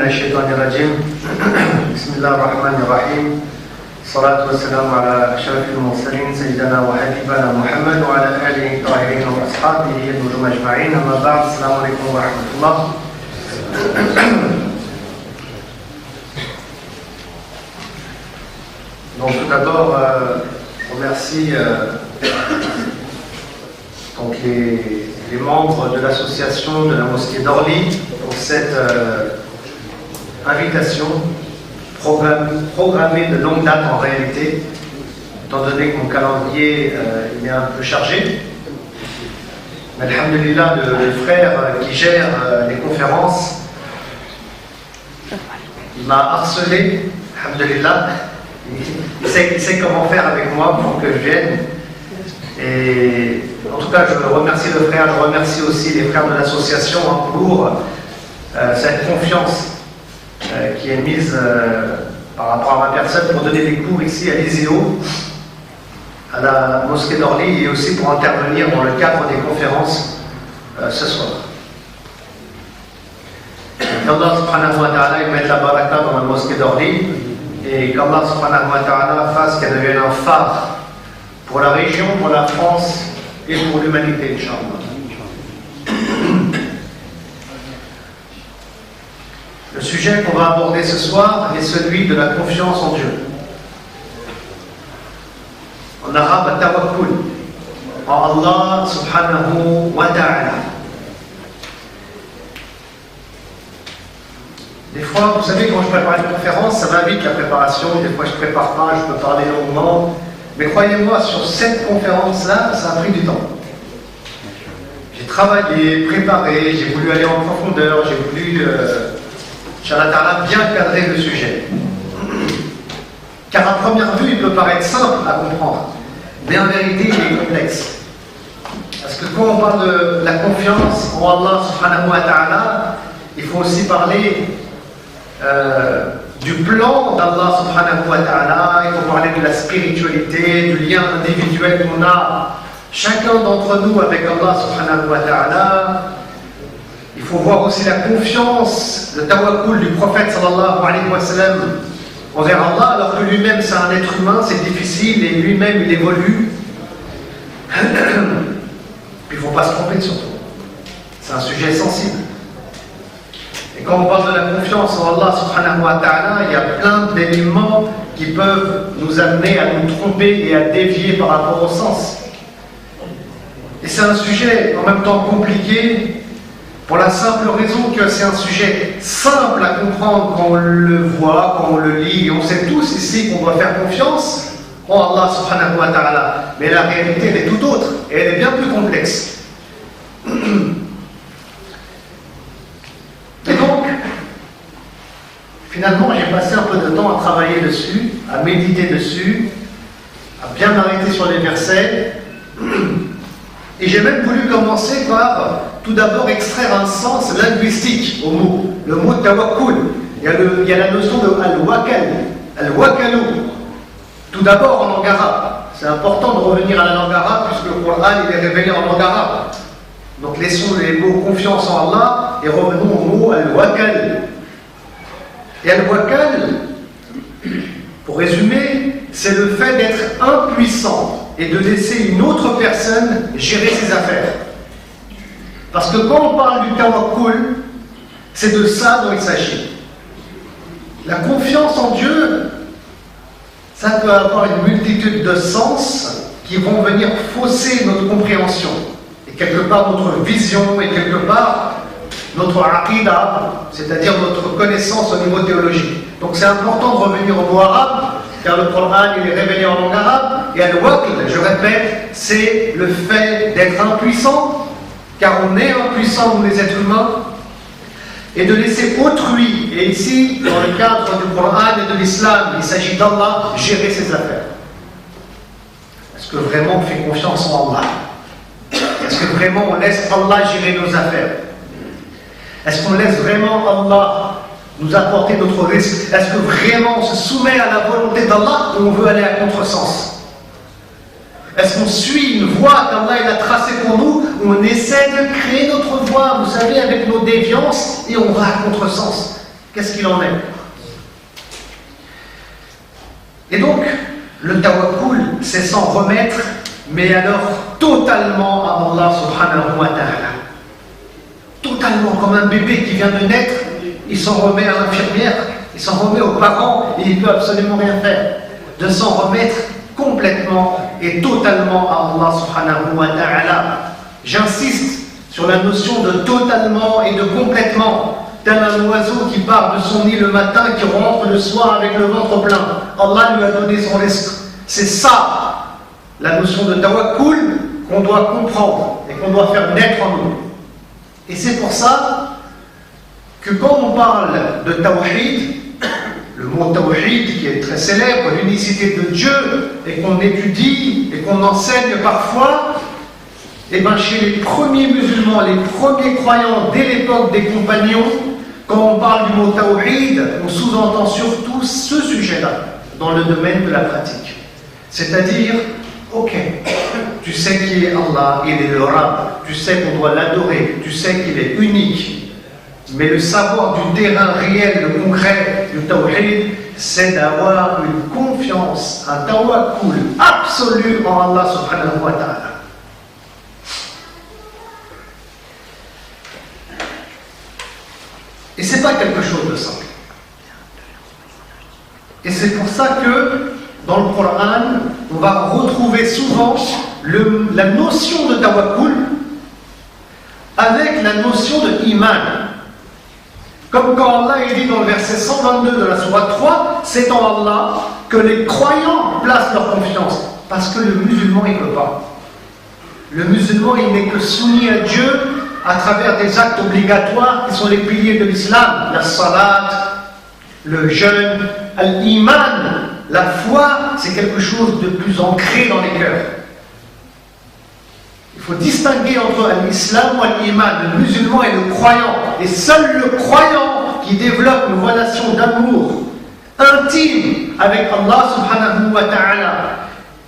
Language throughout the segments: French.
الشيطان الرجيم بسم الله الرحمن الرحيم الصلاة والسلام على أشرف المرسلين سيدنا وحبيبنا محمد وعلى آله الطاهرين وأصحابه النجوم أجمعين أما بعد السلام عليكم ورحمة الله. Donc tout d'abord, on remercie donc les membres de l'association de la mosquée d'Orly pour cette invitation programmée de longue date en réalité, étant donné que mon calendrier il est un peu chargé. Mais alhamdulillah, le frère qui gère les conférences, il m'a harcelé, alhamdulillah. Il sait comment faire avec moi pour que je vienne. Et en tout cas, je remercie le frère, je remercie aussi les frères de l'association pour cette confiance qui est mise par rapport à ma personne pour donner des cours ici à l'ISEO, à la mosquée d'Orly, et aussi pour intervenir dans le cadre des conférences ce soir. Qu'Allah subhanahu wa ta'ala mette la baraka dans la mosquée d'Orly et qu'Allah subhanahu wa ta'ala fasse qu'elle devienne un phare pour la région, pour la France et pour l'humanité, Inch'Allah. Le sujet qu'on va aborder ce soir est celui de la confiance en Dieu. En arabe, tawakkul, en Allah subhanahu wa ta'ala. Des fois, vous savez, quand je prépare une conférence, ça va vite la préparation, des fois je ne prépare pas, je peux parler longuement. Mais croyez-moi, sur cette conférence-là, ça a pris du temps. J'ai travaillé, préparé, j'ai voulu aller en profondeur, j'ai voulu, Inch'Allah, bien cadrer le sujet. Car à première vue, il peut paraître simple à comprendre, mais en vérité, il est complexe. Parce que quand on parle de la confiance en Allah subhanahu wa ta'ala, il faut aussi parler du plan d'Allah subhanahu wa ta'ala, il faut parler de la spiritualité, du lien individuel qu'on a chacun d'entre nous avec Allah subhanahu wa ta'ala. Il faut voir aussi la confiance, le tawakkul du prophète sallallahu alayhi wa sallam envers Allah, alors que lui-même c'est un être humain, c'est difficile, et lui-même il évolue. Il ne faut pas se tromper surtout. C'est un sujet sensible. Et quand on parle de la confiance en Allah subhanahu wa ta'ala, il y a plein d'éléments qui peuvent nous amener à nous tromper et à dévier par rapport au sens. Et c'est un sujet en même temps compliqué, pour la simple raison que c'est un sujet simple à comprendre quand on le voit, quand on le lit. Et on sait tous ici qu'on doit faire confiance en Allah subhanahu wa ta'ala. Mais la réalité, elle est tout autre, et elle est bien plus complexe. Et donc, finalement, j'ai passé un peu de temps à travailler dessus, à méditer dessus, à bien m'arrêter sur les versets. Et j'ai même voulu commencer par, tout d'abord, extraire un sens linguistique au mot. Le mot tawakkul. Il y a la notion de al-wakal, al-wakalu. Tout d'abord en langue arabe. C'est important de revenir à la langue arabe, puisque le Coran il est révélé en langue arabe. Donc laissons les mots confiance en Allah et revenons au mot al-wakal. Et al-wakal, pour résumer, c'est le fait d'être impuissant et de laisser une autre personne gérer ses affaires. Parce que quand on parle du tawakkul, c'est de ça dont il s'agit. La confiance en Dieu, ça peut avoir une multitude de sens qui vont venir fausser notre compréhension. Et quelque part notre vision, et quelque part notre aqida, c'est-à-dire notre connaissance au niveau théologique. Donc c'est important de revenir au mot arabe, car le Coran il est révélé en langue arabe, et al-wakl, je répète, c'est le fait d'être impuissant, car on est impuissant nous les êtres humains, et de laisser autrui, et ici, dans le cadre du Coran et de l'islam, il s'agit d'Allah, gérer ses affaires. Est-ce que vraiment on fait confiance en Allah? Est-ce que vraiment on laisse Allah gérer nos affaires? Est-ce qu'on laisse vraiment Allah nous apporter notre risque? Est-ce que vraiment on se soumet à la volonté d'Allah ou on veut aller à contresens? Est-ce qu'on suit une voie qu'Allah a tracée pour nous ou on essaie de créer notre voie, vous savez, avec nos déviances et on va à contresens? Qu'est-ce qu'il en est? Et donc, le tawakkul, c'est s'en remettre, mais alors totalement à Allah subhanahu wa ta'ala. Totalement, comme un bébé qui vient de naître, il s'en remet à l'infirmière, il s'en remet aux parents et il ne peut absolument rien faire. De s'en remettre complètement et totalement à Allah subhanahu wa ta'ala. J'insiste sur la notion de totalement et de complètement. Tel un oiseau qui part de son nid le matin, qui rentre le soir avec le ventre plein. Allah lui a donné son risque. C'est ça, la notion de tawakkul qu'on doit comprendre et qu'on doit faire naître en nous. Et c'est pour ça que quand on parle de tawhid, le mot tawhid qui est très célèbre, l'unicité de Dieu, et qu'on étudie et qu'on enseigne parfois, et bien chez les premiers musulmans, les premiers croyants dès l'époque des compagnons, quand on parle du mot tawhid, on sous-entend surtout ce sujet-là, dans le domaine de la pratique. C'est-à-dire, ok, tu sais qui est Allah, il est le Rabb, tu sais qu'on doit l'adorer, tu sais qu'il est unique, mais le savoir du terrain réel, le concret du tawhid, c'est d'avoir une confiance, un tawakkul absolu en Allah subhanahu wa ta'ala. Et ce n'est pas quelque chose de simple. Et c'est pour ça que dans le Coran, on va retrouver souvent la notion de tawakkul avec la notion de iman. Comme quand Allah est dit dans le verset 122 de la sourate 3, c'est en Allah que les croyants placent leur confiance. Parce que le musulman, il ne peut pas. Le musulman, il n'est que soumis à Dieu à travers des actes obligatoires qui sont les piliers de l'islam, la salat, le jeûne, l'iman, la foi, c'est quelque chose de plus ancré dans les cœurs. Il faut distinguer entre l'islam ou l'iman, le musulman et le croyant. Et seul le croyant qui développe une relation d'amour intime avec Allah subhanahu wa ta'ala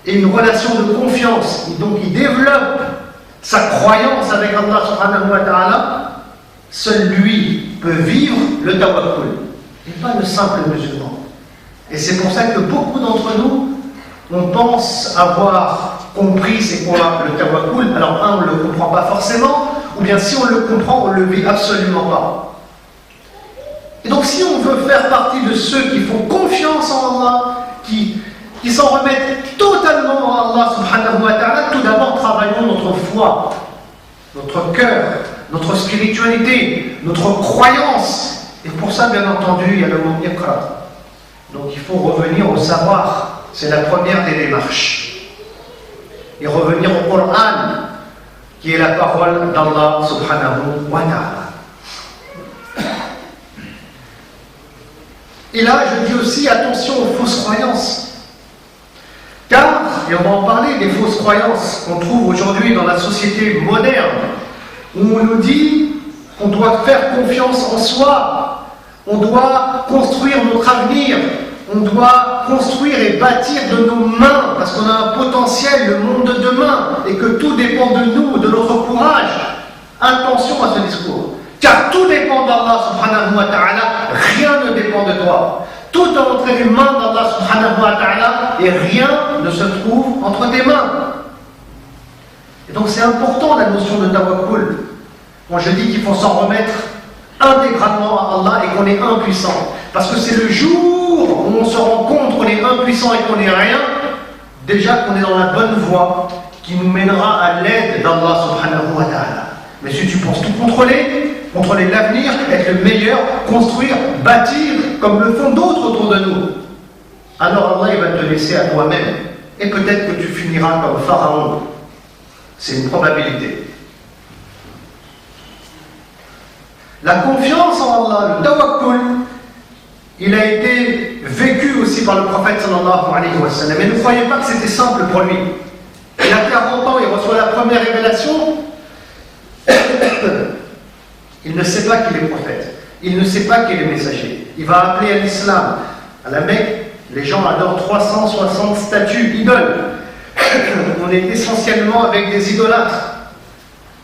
et une relation de confiance, et donc il développe sa croyance avec Allah subhanahu wa ta'ala, seul lui peut vivre le tawakkul, et pas le simple musulman. Et c'est pour ça que beaucoup d'entre nous, on pense avoir compris c'est quoi le tawakkul. Alors on ne le comprend pas forcément, ou bien si on le comprend, on ne le vit absolument pas. Et donc si on veut faire partie de ceux qui font confiance en Allah, qui s'en remettent totalement à Allah subhanahu wa ta'ala, tout d'abord travaillons notre foi, notre cœur, notre spiritualité, notre croyance. Et pour ça, bien entendu, il y a le mot iqra. Donc il faut revenir au savoir, c'est la première des démarches. Et revenir au Coran, qui est la parole d'Allah subhanahu wa ta'ala. Et là, je dis aussi attention aux fausses croyances. Car, et on va en parler des fausses croyances qu'on trouve aujourd'hui dans la société moderne, où on nous dit qu'on doit faire confiance en soi, on doit construire notre avenir, on doit construire et bâtir de nos mains, parce qu'on a un potentiel, le monde de demain, et que tout dépend de nous, de notre courage. Attention à ce discours, car tout dépend d'Allah subhanahu wa ta'ala, rien ne dépend de toi. Tout est entre les mains d'Allah subhanahu wa ta'ala et rien ne se trouve entre tes mains. Et donc c'est important la notion de tawakkul. Quand je dis qu'il faut s'en remettre intégralement à Allah et qu'on est impuissant. Parce que c'est le jour où on se rend compte qu'on est impuissant et qu'on n'est rien, déjà qu'on est dans la bonne voie qui nous mènera à l'aide d'Allah subhanahu wa ta'ala. Mais si tu penses tout contrôler l'avenir, être le meilleur, construire, bâtir, comme le font d'autres autour de nous, alors Allah il va te laisser à toi-même. Et peut-être que tu finiras comme Pharaon. C'est une probabilité. La confiance en Allah, le tawakkul, il a été vécu aussi par le prophète sallallahu alayhi wa sallam. Mais ne croyez pas que c'était simple pour lui. Il a 40 ans, il reçoit la première révélation. Il ne sait pas qu'il est prophète. Il ne sait pas qu'il est messager. Il va appeler à l'islam. À la Mecque, les gens adorent 360 statues, idoles. On est essentiellement avec des idolâtres.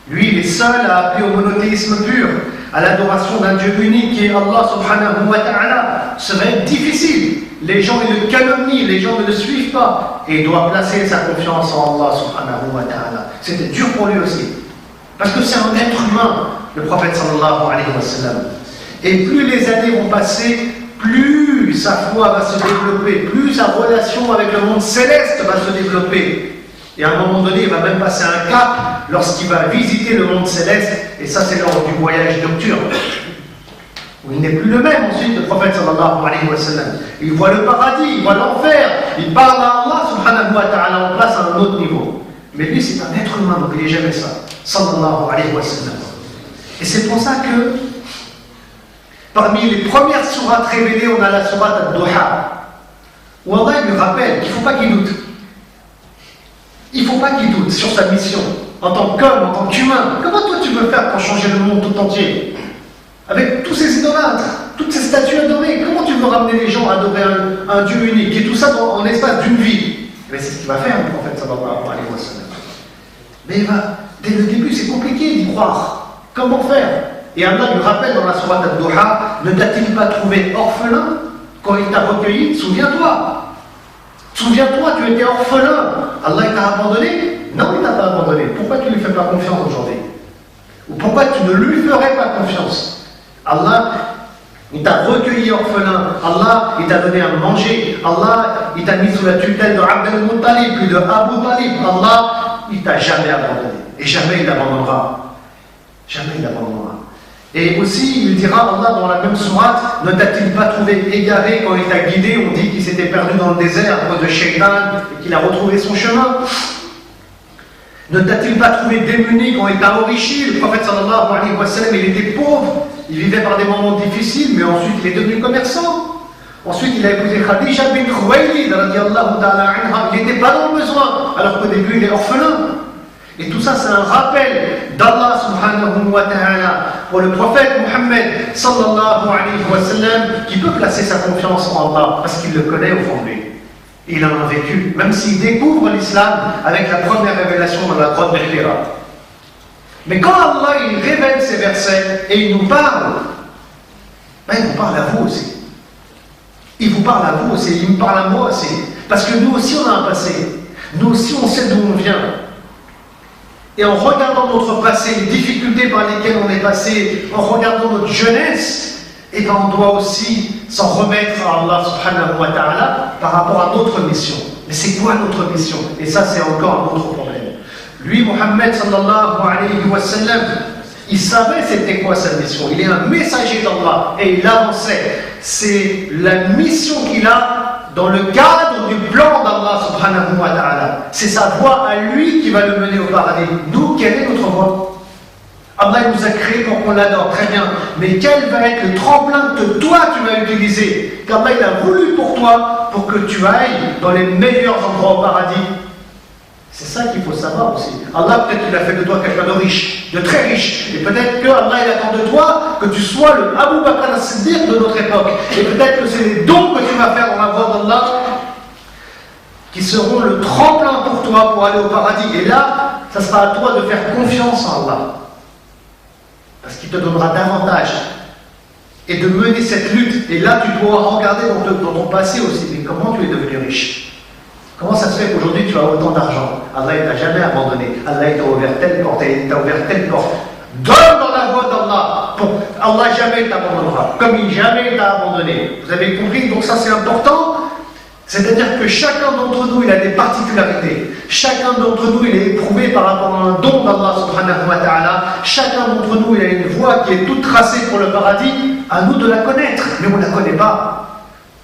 Lui, il est seul à appeler au monothéisme pur. à l'adoration d'un Dieu unique qui est Allah subhanahu wa ta'ala, ça va être difficile. Les gens ils le calomnient, les gens ne le suivent pas. Et il doit placer sa confiance en Allah subhanahu wa ta'ala. C'était dur pour lui aussi. Parce que c'est un être humain, le prophète sallallahu alayhi wa sallam. Et plus les années vont passer, plus sa foi va se développer, plus sa relation avec le monde céleste va se développer. Et à un moment donné, il va même passer un cap lorsqu'il va visiter le monde céleste, et ça c'est lors du voyage nocturne. Où il n'est plus le même ensuite, le prophète sallallahu alayhi wa sallam. Il voit le paradis, il voit l'enfer, il parle à Allah subhanahu wa ta'ala en place à un autre niveau. Mais lui c'est un être humain, donc il n'est jamais ça. Sallallahu alayhi wa sallam. Et c'est pour ça que parmi les premières sourates révélées, on a la sourate Ad-Duha, où Allah lui rappelle qu'il ne faut pas qu'il doute. Il ne faut pas qu'il doute sur sa mission, en tant qu'homme, en tant qu'humain. Comment toi tu veux faire pour changer le monde tout entier? Avec tous ces idolâtres, toutes ces statues adorées, comment tu veux ramener les gens à adorer un Dieu unique? Et tout ça en l'espace d'une vie. Mais c'est ce qu'il va faire, le prophète sallallahu alayhi wa sallam. Mais dès le début, c'est compliqué d'y croire. Comment faire? Et Allah lui rappelle dans la sourate Ad-Duha, ne t'a-t-il pas trouvé orphelin quand il t'a recueilli? Souviens-toi. Souviens-toi, tu étais orphelin. Allah t'a abandonné? Non, il ne t'a pas abandonné. Pourquoi tu ne lui fais pas confiance aujourd'hui? Ou pourquoi tu ne lui ferais pas confiance? Allah, il t'a recueilli orphelin. Allah, il t'a donné à manger. Allah, il t'a mis sous la tutelle de Abd al-Muttalib, puis de Abu Talib. Allah, il t'a jamais abandonné. Et jamais il l'abandonnera. Jamais il l'abandonnera. Et aussi, il dira, Allah, dans la même sourate, ne t'a-t-il pas trouvé égaré quand il t'a guidé? On dit qu'il s'était perdu dans le désert à cause de Shaytan et qu'il a retrouvé son chemin. Ne t'a-t-il pas trouvé démuni quand il t'a enrichi? Le prophète sallallahu alayhi wa sallam, il était pauvre, il vivait par des moments difficiles, mais ensuite il est devenu commerçant. Ensuite, il a épousé Khadija bint Khuwaylid, radiyallahu ta'ala anha. Il n'était pas dans le besoin, alors qu'au début il est orphelin. Et tout ça, c'est un rappel d'Allah subhanahu wa ta'ala pour le prophète Muhammad sallallahu alayhi wa sallam, qui peut placer sa confiance en Allah parce qu'il le connaît au fond de lui. Il en a vécu, même s'il découvre l'islam avec la première révélation dans la grotte de Hira. Mais quand Allah il révèle ces versets et il nous parle, ben, il vous parle à vous aussi. Il vous parle à vous aussi, il me parle à moi aussi. Parce que nous aussi on a un passé. Nous aussi on sait d'où on vient. Et en regardant notre passé, les difficultés par lesquelles on est passé, en regardant notre jeunesse, et ben on doit aussi s'en remettre à Allah subhanahu wa ta'ala par rapport à notre mission. Mais c'est quoi notre mission? Et ça c'est encore un autre problème. Lui, Muhammad sallallahu alayhi wa sallam, il savait c'était quoi sa mission. Il est un messager d'Allah et il avançait. C'est la mission qu'il a dans le cadre du plan d'Allah subhanahu wa ta'ala. C'est sa voie à lui qui va le mener au paradis. Nous, quelle est notre voie? Allah nous a créés pour qu'on l'adore, très bien. Mais quel va être le tremplin que toi tu vas utiliser? Qu'Allah il a voulu pour toi, pour que tu ailles dans les meilleurs endroits au paradis. C'est ça qu'il faut savoir aussi. Allah peut-être qu'il a fait de toi quelqu'un de riche, de très riche. Et peut-être que Allah il attend de toi que tu sois le Abu Bakr as-Siddiq de notre époque. Et peut-être que c'est les dons que tu vas faire dans la voie d'Allah qui seront le tremplin pour toi pour aller au paradis. Et là, ça sera à toi de faire confiance en Allah. Parce qu'il te donnera davantage. Et de mener cette lutte. Et là, tu pourras regarder dans ton passé aussi. Mais comment tu es devenu riche? Comment ça se fait qu'aujourd'hui tu as autant d'argent? Allah ne t'a jamais abandonné. Allah t'a ouvert telle porte, il t'a ouvert telle porte. Donne dans la voie d'Allah. Allah jamais t'abandonnera. Comme il jamais t'a abandonné. Vous avez compris? Donc ça c'est important. C'est-à-dire que chacun d'entre nous, il a des particularités. Chacun d'entre nous, il est éprouvé par rapport à un don d'Allah subhanahu wa ta'ala. Chacun d'entre nous, il a une voie qui est toute tracée pour le paradis. À nous de la connaître. Mais on ne la connaît pas.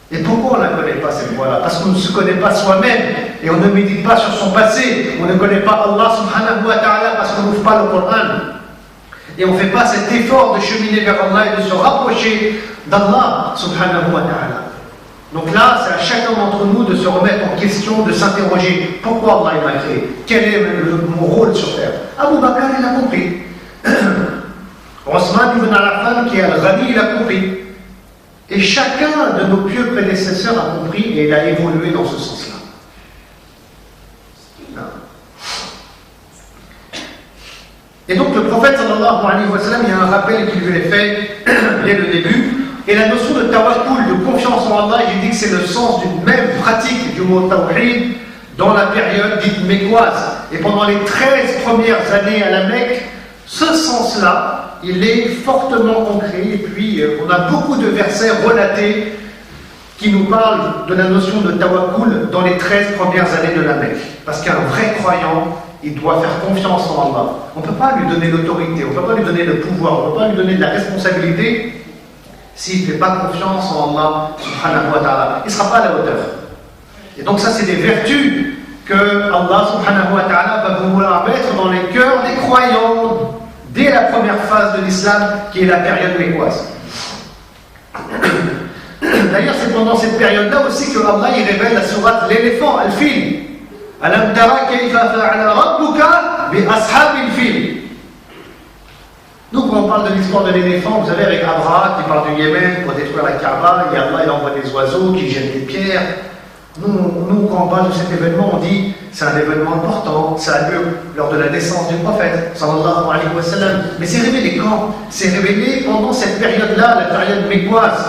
Et pourquoi on ne la connaît pas cette voie-là? Parce qu'on ne se connaît pas soi-même et on ne médite pas sur son passé. On ne connaît pas Allah subhanahu wa ta'ala parce qu'on n'ouvre pas le Coran. Et on ne fait pas cet effort de cheminer vers Allah et de se rapprocher d'Allah subhanahu wa ta'ala. Donc là, c'est à chacun d'entre nous de se remettre en question, de s'interroger. Pourquoi Allah m'a créé? Quel est mon rôle sur terre? Abu Bakr, il a compris. Osman ibn Affan, qui est Al-Ghani, il a compris. Et chacun de nos pieux prédécesseurs a compris et il a évolué dans ce sens-là. Et donc le prophète prophète sallallahu alayhi wa sallam, il y a un rappel qui lui est fait dès le début. Et la notion de tawakkul, de confiance en Allah, il dit que c'est le sens d'une même pratique du mot tawhid dans la période dite mécoise. Et pendant les 13 premières années à la Mecque, ce sens-là, il est fortement ancré. Et puis, on a beaucoup de versets relatés qui nous parlent de la notion de tawakkul dans les 13 premières années de la Mecque. Parce qu'un vrai croyant, il doit faire confiance en Allah. On ne peut pas lui donner l'autorité, on ne peut pas lui donner le pouvoir, on ne peut pas lui donner de la responsabilité s'il ne fait pas confiance en Allah subhanahu wa ta'ala. Il ne sera pas à la hauteur. Et donc ça, c'est des vertus que Allah subhanahu wa ta'ala va vouloir mettre dans les cœurs des croyants dès la première phase de l'islam, qui est la période mécoise. D'ailleurs, c'est pendant cette période-là aussi que Allah il révèle la sourate l'éléphant, Al-Fil. Alam tara kayfa fa'ala rabbuka bi ashabil fil. Nous, quand on parle de l'histoire de l'éléphant, vous savez, avec Abraham qui part du Yémen pour détruire la Kaaba, et Allah il envoie des oiseaux qui jettent des pierres. Nous, quand on parle de cet événement, on dit c'est un événement important, ça a lieu lors de la naissance du prophète, sallallahu alayhi wa sallam. Mais c'est révélé quand? C'est révélé pendant cette période-là, la période mécoise.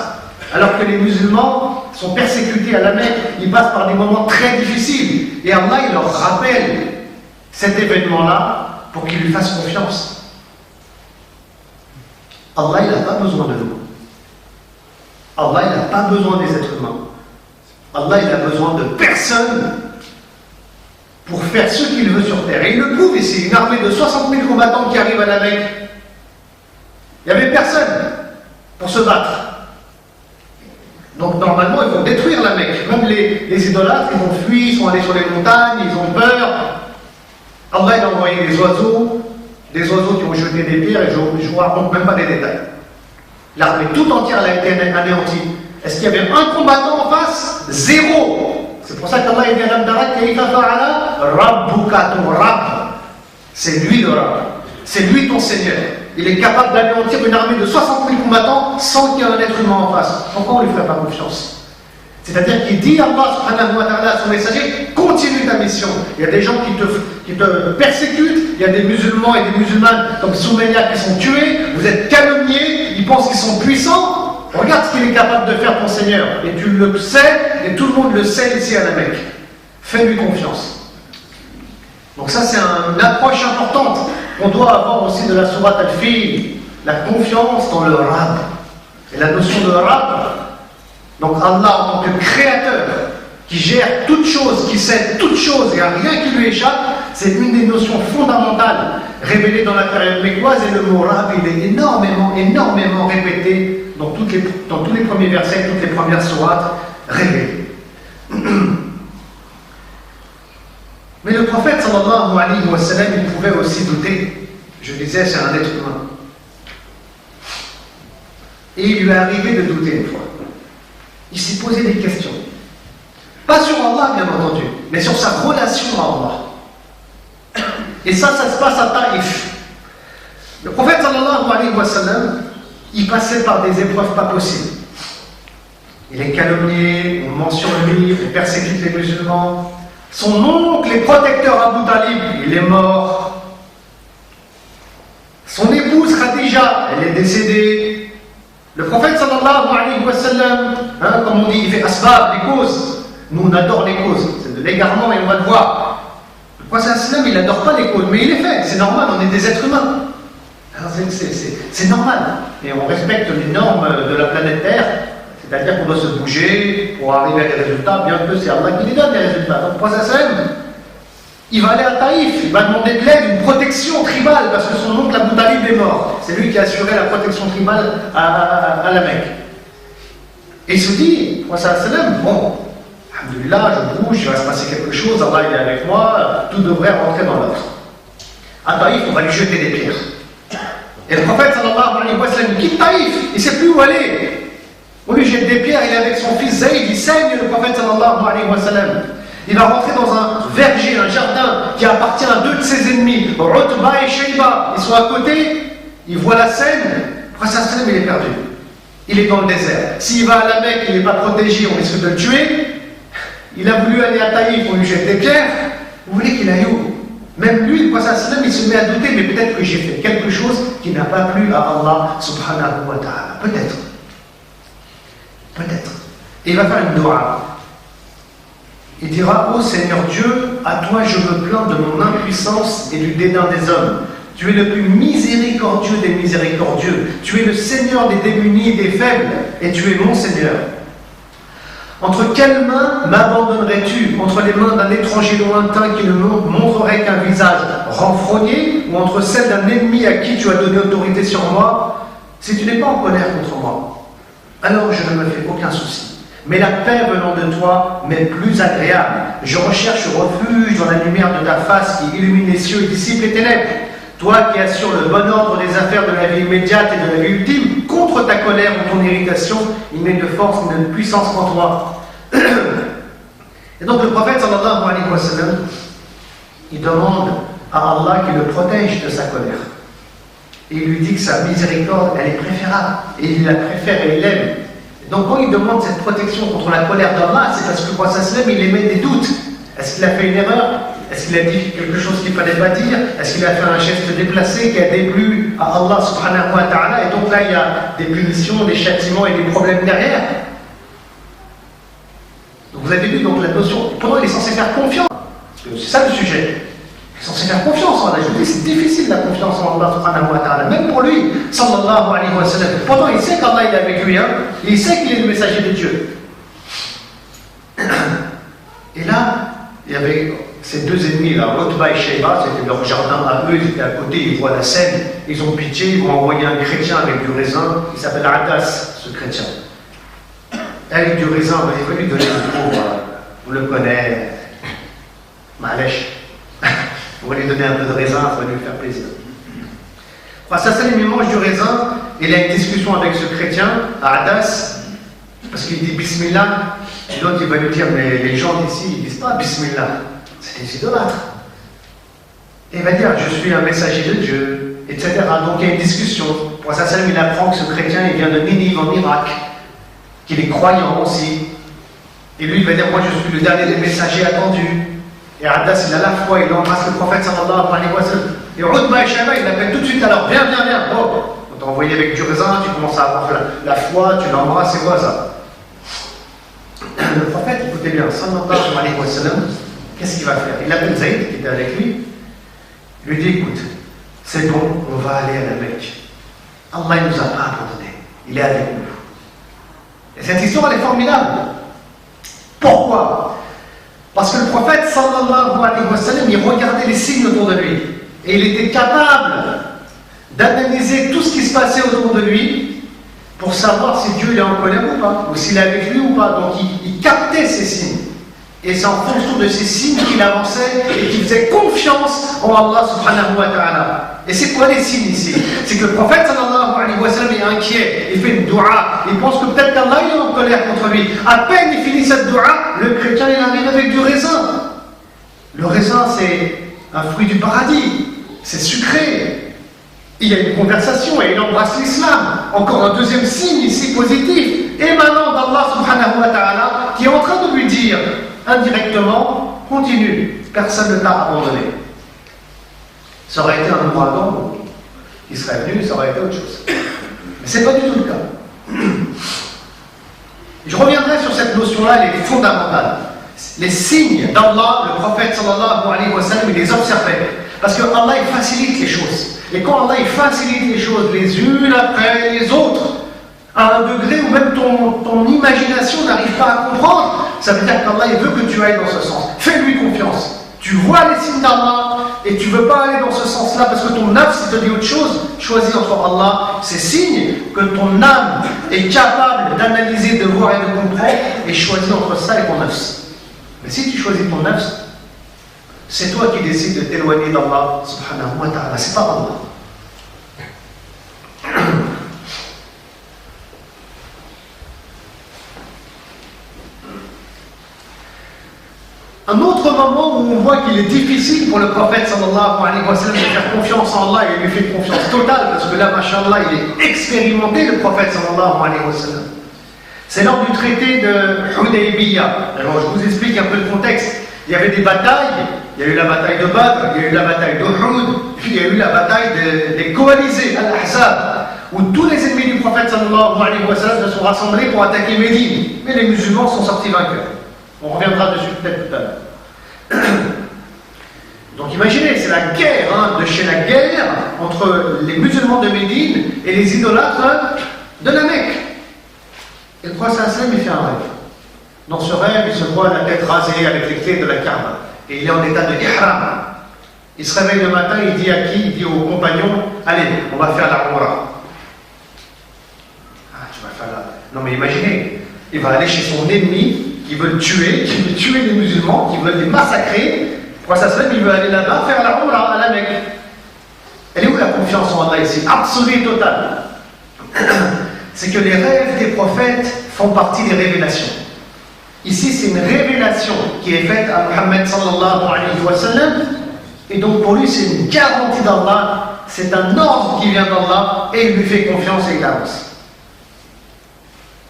Alors que les musulmans sont persécutés à la Mecque, ils passent par des moments très difficiles. Et Allah, il leur rappelle cet événement-là pour qu'ils lui fassent confiance. Allah, il n'a pas besoin de nous. Allah, il n'a pas besoin des êtres humains. Allah, il a besoin de personne pour faire ce qu'il veut sur terre. Et il le prouve ici, une armée de 60 000 combattants qui arrivent à la Mecque. Il n'y avait personne pour se battre. Donc normalement, ils vont détruire la Mecque. Même les idolâtres, ils ont fui, ils sont allés sur les montagnes, ils ont peur. Allah, il a envoyé des oiseaux qui ont jeté des pierres, et je ne vous raconte même pas les détails. L'armée tout entière a été anéantie. Est-ce qu'il y avait un combattant en face? Zéro. C'est pour ça qu'Allah dit à Rabbuka, ton Rabb. C'est lui le Rabb. C'est lui ton Seigneur. Il est capable d'anéantir une armée de 60 000 combattants sans qu'il y ait un être humain en face. Pourquoi on ne lui fait pas confiance? C'est-à-dire qu'il dit à Allah subhanahu wa ta'ala à son messager, continue ta mission. Il y a des gens qui te persécutent, il y a des musulmans et des musulmanes comme Soumeya qui sont tués, vous êtes calomniés, ils pensent qu'ils sont puissants. Regarde ce qu'il est capable de faire ton Seigneur. Et tu le sais, et tout le monde le sait ici à la Mecque. Fais-lui confiance. Donc ça c'est une approche importante qu'on doit avoir aussi de la sourate Al-Fil, la confiance dans le Rabb. Et la notion de Rabb, donc Allah en tant que créateur, qui gère toutes choses, qui sait toutes choses, il n'y a rien qui lui échappe, c'est une des notions fondamentales révélées dans la période mécoise, et le mot Rabb, il est énormément répété dans tous les premiers versets, toutes les premières sourates révélées. Mais le prophète sallallahu alayhi wa sallam, il pouvait aussi douter. Je disais, c'est un être humain. Et il lui est arrivé de douter une fois. Il s'est posé des questions. Pas sur Allah, bien entendu, mais sur sa relation à Allah. Et ça se passe à Taïf. Le prophète sallallahu alayhi wa sallam, il passait par des épreuves pas possibles. Il est calomnié, on ment sur lui, il persécute les musulmans. Son oncle et protecteur Abu Talib, il est mort. Son épouse Khadija, elle est décédée. Le prophète sallallahu alayhi wa sallam, comme on dit, il fait asbab, les causes. Nous, on adore les causes. C'est de l'égarement et on va le voir. Le prophète sallam, il n'adore pas les causes, mais il les fait. C'est normal, on est des êtres humains. C'est normal. Et on respecte les normes de la planète Terre. C'est-à-dire qu'on doit se bouger pour arriver à des résultats, bien que c'est Allah qui les donne les résultats. Donc, le prophète sallam, il va aller à Taïf, il va demander de l'aide, une protection tribale, parce que son oncle Abu Talib est mort. C'est lui qui a assuré la protection tribale à la Mecque. Et il se dit, le prophète sallam, bon, alhamdoulilah, je bouge, il va se passer quelque chose, Allah il est avec moi, tout devrait rentrer dans l'ordre. À Taïf, on va lui jeter des pierres. Et le prophète sallallahu alayhi wa sallam quitte Taïf, il ne sait plus où aller. On lui jette des pierres, il est avec son fils Zayd, il saigne le prophète sallallahu alayhi wa sallam. Il va rentrer dans un verger, un jardin qui appartient à deux de ses ennemis, Utba et Shayba. Ils sont à côté, ils voient la scène, le prophète sallallahu alayhi wa sallam il est perdu. Il est dans le désert. S'il va à la Mecque, il n'est pas protégé, on risque de le tuer. Il a voulu aller à Taïf, on lui jette des pierres. Vous voulez qu'il aille où? Même lui, le prophète sallam, il se met à douter, mais peut-être que j'ai fait quelque chose qui n'a pas plu à Allah subhanahu wa ta'ala. Peut-être. Peut-être. Et il va faire une dua. Il dira, ô Seigneur Dieu, à toi je me plains de mon impuissance et du dédain des hommes. Tu es le plus miséricordieux des miséricordieux. Tu es le Seigneur des démunis et des faibles, et tu es mon Seigneur. Entre quelles mains m'abandonnerais-tu? Entre les mains d'un étranger lointain qui ne montrerait qu'un visage renfrogné, ou entre celles d'un ennemi à qui tu as donné autorité sur moi? Si tu n'es pas en colère contre moi, alors je ne me fais aucun souci. Mais la paix venant de toi m'est plus agréable. Je recherche refuge dans la lumière de ta face qui illumine les cieux et dissipe les ténèbres. Toi qui assures le bon ordre des affaires de la vie immédiate et de la vie ultime, contre ta colère ou ton irritation, il n'est de force ni de puissance qu'en toi. Et donc le prophète sallallahu alayhi wa sallam, il demande à Allah qu'il le protège de sa colère. Et il lui dit que sa miséricorde, elle est préférable. Et il la préfère et il l'aime. Donc quand il demande cette protection contre la colère d'Allah, c'est parce que le prophète sallam, il émet des doutes. Est-ce qu'il a fait une erreur? Est-ce qu'il a dit quelque chose qu'il ne fallait pas dire? Est-ce qu'il a fait un geste déplacé qui a déplu à Allah subhanahu wa ta'ala? Et donc là, il y a des punitions, des châtiments et des problèmes derrière. Donc vous avez vu donc la notion. Pourtant, il est censé faire confiance. C'est ça le sujet. Il est censé faire confiance en Allah. Je vous dis, c'est difficile la confiance en Allah subhanahu wa ta'ala. Même pour lui, sallallahu alayhi wa sallam. Pourtant, il sait qu'Allah est avec lui. Et il sait qu'il est le messager de Dieu. Et là, il y avait ces deux ennemis là, Utba et Shayba, c'était leur jardin à eux, ils étaient à côté, ils voient la scène, ils ont pitié, ils vont envoyer un chrétien avec du raisin, il s'appelle Adas, ce chrétien. Avec du raisin, il faut lui donner du pauvre, on le connaît, Malèche, on va lui donner un peu de raisin, il faut lui faire plaisir. Enfin, ça, il mange du raisin, il a une discussion avec ce chrétien, Adas, parce qu'il dit Bismillah, et l'autre il va lui dire, mais les gens d'ici, ils ne disent pas Bismillah. C'est des idolâtres. Et il va dire, je suis un messager de Dieu, etc. Donc il y a une discussion. Pour ça, il apprend que ce chrétien, il vient de Ninive en Irak, qu'il est croyant aussi. Et lui, il va dire, moi je suis le dernier des messagers attendus. Et Adas, il a la foi, il embrasse le prophète sallallahu alayhi wa sallam. Et Utba et Shayba, il l'appelle tout de suite, alors viens. Oh, on t'a envoyé avec du raisin, tu commences à avoir la foi, tu l'embrasses, c'est quoi ça? Le prophète, écoutez bien, sallallahu alayhi wa sallam, qu'est-ce qu'il va faire? Il appelle Zayd, qui était avec lui, il lui dit, écoute, c'est bon, on va aller à la Mecque. Allah ne nous a pas abandonnés, il est avec nous. Et cette histoire, elle est formidable. Pourquoi? Parce que le prophète, sallallahu alayhi wa sallam, il regardait les signes autour de lui. Et il était capable d'analyser tout ce qui se passait autour de lui pour savoir si Dieu est en colère ou pas, ou s'il est avec lui ou pas. Donc il captait ces signes. Et c'est en fonction de ces signes qu'il avançait et qu'il faisait confiance en Allah subhanahu wa ta'ala. Et c'est quoi les signes ici? C'est que le prophète sallallahu alayhi wa sallam est inquiet, il fait une dua, il pense que peut-être qu'Allah est en colère contre lui. À peine il finit cette dua, le chrétien il arrive avec du raisin. Le raisin c'est un fruit du paradis, c'est sucré. Il y a une conversation et il embrasse l'islam. Encore un deuxième signe ici positif, émanant d'Allah subhanahu wa ta'ala, qui est en train de lui dire indirectement, continue, personne ne t'a abandonné. Ça aurait été un ouragan qui serait venu, ça aurait été autre chose. Mais ce n'est pas du tout le cas. Je reviendrai sur cette notion-là, elle est fondamentale. Les signes d'Allah, le prophète sallallahu alayhi wa sallam, il les observait. Parce que Allah, il facilite les choses. Et quand Allah, il facilite les choses les unes après les autres, à un degré où même ton imagination n'arrive pas à comprendre, ça veut dire qu'Allah, il veut que tu ailles dans ce sens. Fais-lui confiance. Tu vois les signes d'Allah et tu ne veux pas aller dans ce sens-là parce que ton âme, si te dit autre chose, choisis entre Allah, ces signes que ton âme est capable d'analyser, de voir et de comprendre, et choisis entre ça et ton âme. Mais si tu choisis ton âme, c'est toi qui décides de t'éloigner d'Allah subhanahu wa ta'ala, c'est pas Allah. Un autre moment où on voit qu'il est difficile pour le prophète sallallahu alayhi wa sallam de faire confiance en Allah, et il lui fait confiance totale, parce que là, mashallah, il est expérimenté, le prophète sallallahu alayhi wa sallam. C'est lors du traité de Hudaybiyah. Alors je vous explique un peu le contexte. Il y avait des batailles Il y a eu la bataille de Badr, il y a eu la bataille d'Uhud, puis il y a eu la bataille des coalisés, Al-Ahzab, où tous les ennemis du prophète sallallahu alayhi wa sallam se sont rassemblés pour attaquer Médine. Mais les musulmans sont sortis vainqueurs. On reviendra dessus peut-être tout à l'heure. Donc imaginez, c'est la guerre, de chez la guerre entre les musulmans de Médine et les idolâtres de la Mecque. Et le prophète sallam, il fait un rêve. Dans ce rêve, il se voit la tête rasée avec les clés de la Kaaba. Et il est en état de ihram. Il se réveille le matin, il dit à qui? Il dit aux compagnons, allez, on va faire la Umrah. Ah, tu vas faire la... Non mais imaginez, il va aller chez son ennemi, qui veut le tuer, qui veut tuer les musulmans, qui veut les massacrer. Pour ça, il veut aller là-bas faire la Umrah à la Mecque. Elle est où la confiance en Allah ici? Absolue et totale. C'est que les rêves des prophètes font partie des révélations. Ici, c'est une révélation qui est faite à Muhammad sallallahu alayhi wa sallam. Et donc, pour lui, c'est une garantie d'Allah. C'est un ordre qui vient d'Allah. Et il lui fait confiance et il avance.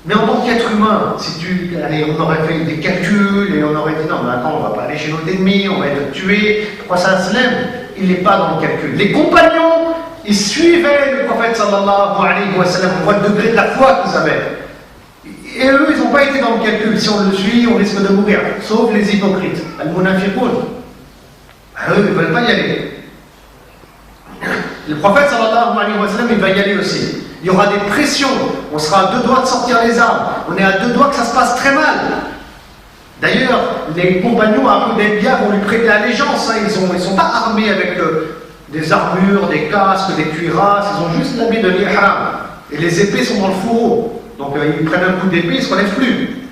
Mais en tant qu'être humain, on aurait fait des calculs et on aurait dit non, mais attends, on ne va pas aller chez notre ennemi, on va être tué. Pourquoi ça se lève? Il n'est pas dans le calcul. Les compagnons, ils suivaient le prophète sallallahu alayhi wa sallam. On voit le degré de la foi qu'ils avaient. Et eux, ils n'ont pas été dans le calcul. Si on le suit, on risque de mourir. Sauf les hypocrites. Al-Munafiqun. Eux, ils ne veulent pas y aller. Le prophète sallallahu alayhi wa sallam, il va y aller aussi. Il y aura des pressions. On sera à 2 doigts de sortir les armes. On est à 2 doigts que ça se passe très mal. D'ailleurs, les compagnons à Hudaybiyah vont lui prêter allégeance. Ils ne sont pas armés avec des armures, des casques, des cuirasses. Ils ont juste l'habit de l'ihram. Et les épées sont dans le fourreau. Donc ils prennent un coup d'épée, ils ne se relèvent plus.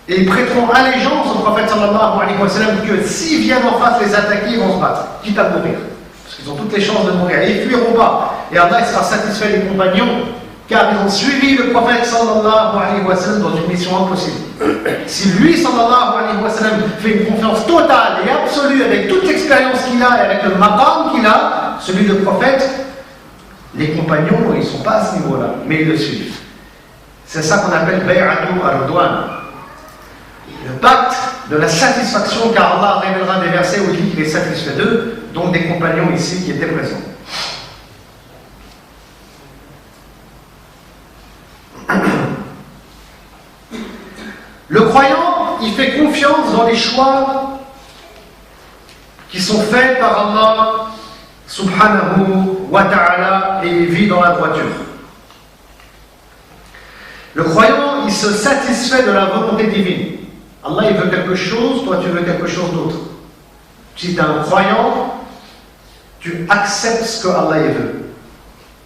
Et ils prêteront allégeance au prophète sallallahu alayhi wa sallam que s'ils viennent en face les attaquer, ils vont se battre, quitte à mourir. Parce qu'ils ont toutes les chances de mourir. Et ils ne fuiront pas. Et Allah il sera satisfait des compagnons, car ils ont suivi le prophète sallallahu alayhi wa sallam dans une mission impossible. Si lui sallallahu alayhi wa sallam fait une confiance totale et absolue avec toute l'expérience qu'il a et avec le maqam qu'il a, celui de prophète, les compagnons, ils ne sont pas à ce niveau-là, mais ils le suivent. C'est ça qu'on appelle Bay'atu ar-Ridwan. Le pacte de la satisfaction, car Allah révélera des versets où il dit qu'il est satisfait d'eux, donc des compagnons ici qui étaient présents. Le croyant, il fait confiance dans les choix qui sont faits par Allah subhanahu wa ta'ala et il vit dans la droiture. Le croyant, il se satisfait de la volonté divine. Allah, il veut quelque chose, toi, tu veux quelque chose d'autre. Si tu es un croyant, tu acceptes ce que Allah veut.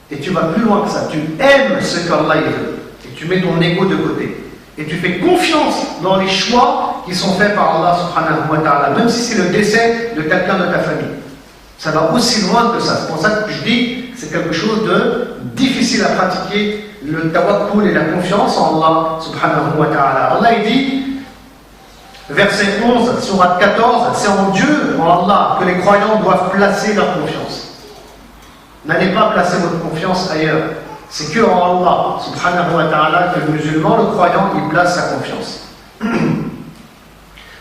Et tu vas plus loin que ça. Tu aimes ce que Allah veut. Et tu mets ton ego de côté. Et tu fais confiance dans les choix qui sont faits par Allah subhanahu wa ta'ala. Même si c'est le décès de quelqu'un de ta famille. Ça va aussi loin que ça. C'est pour ça que je dis que c'est quelque chose de difficile à pratiquer. Le tawakkul et la confiance en Allah subhanahu wa ta'ala. Allah il dit, verset 11, sourate 14, c'est en Dieu, en Allah, que les croyants doivent placer leur confiance. N'allez pas placer votre confiance ailleurs. C'est que en Allah subhanahu wa ta'ala que le musulman, le croyant, il place sa confiance.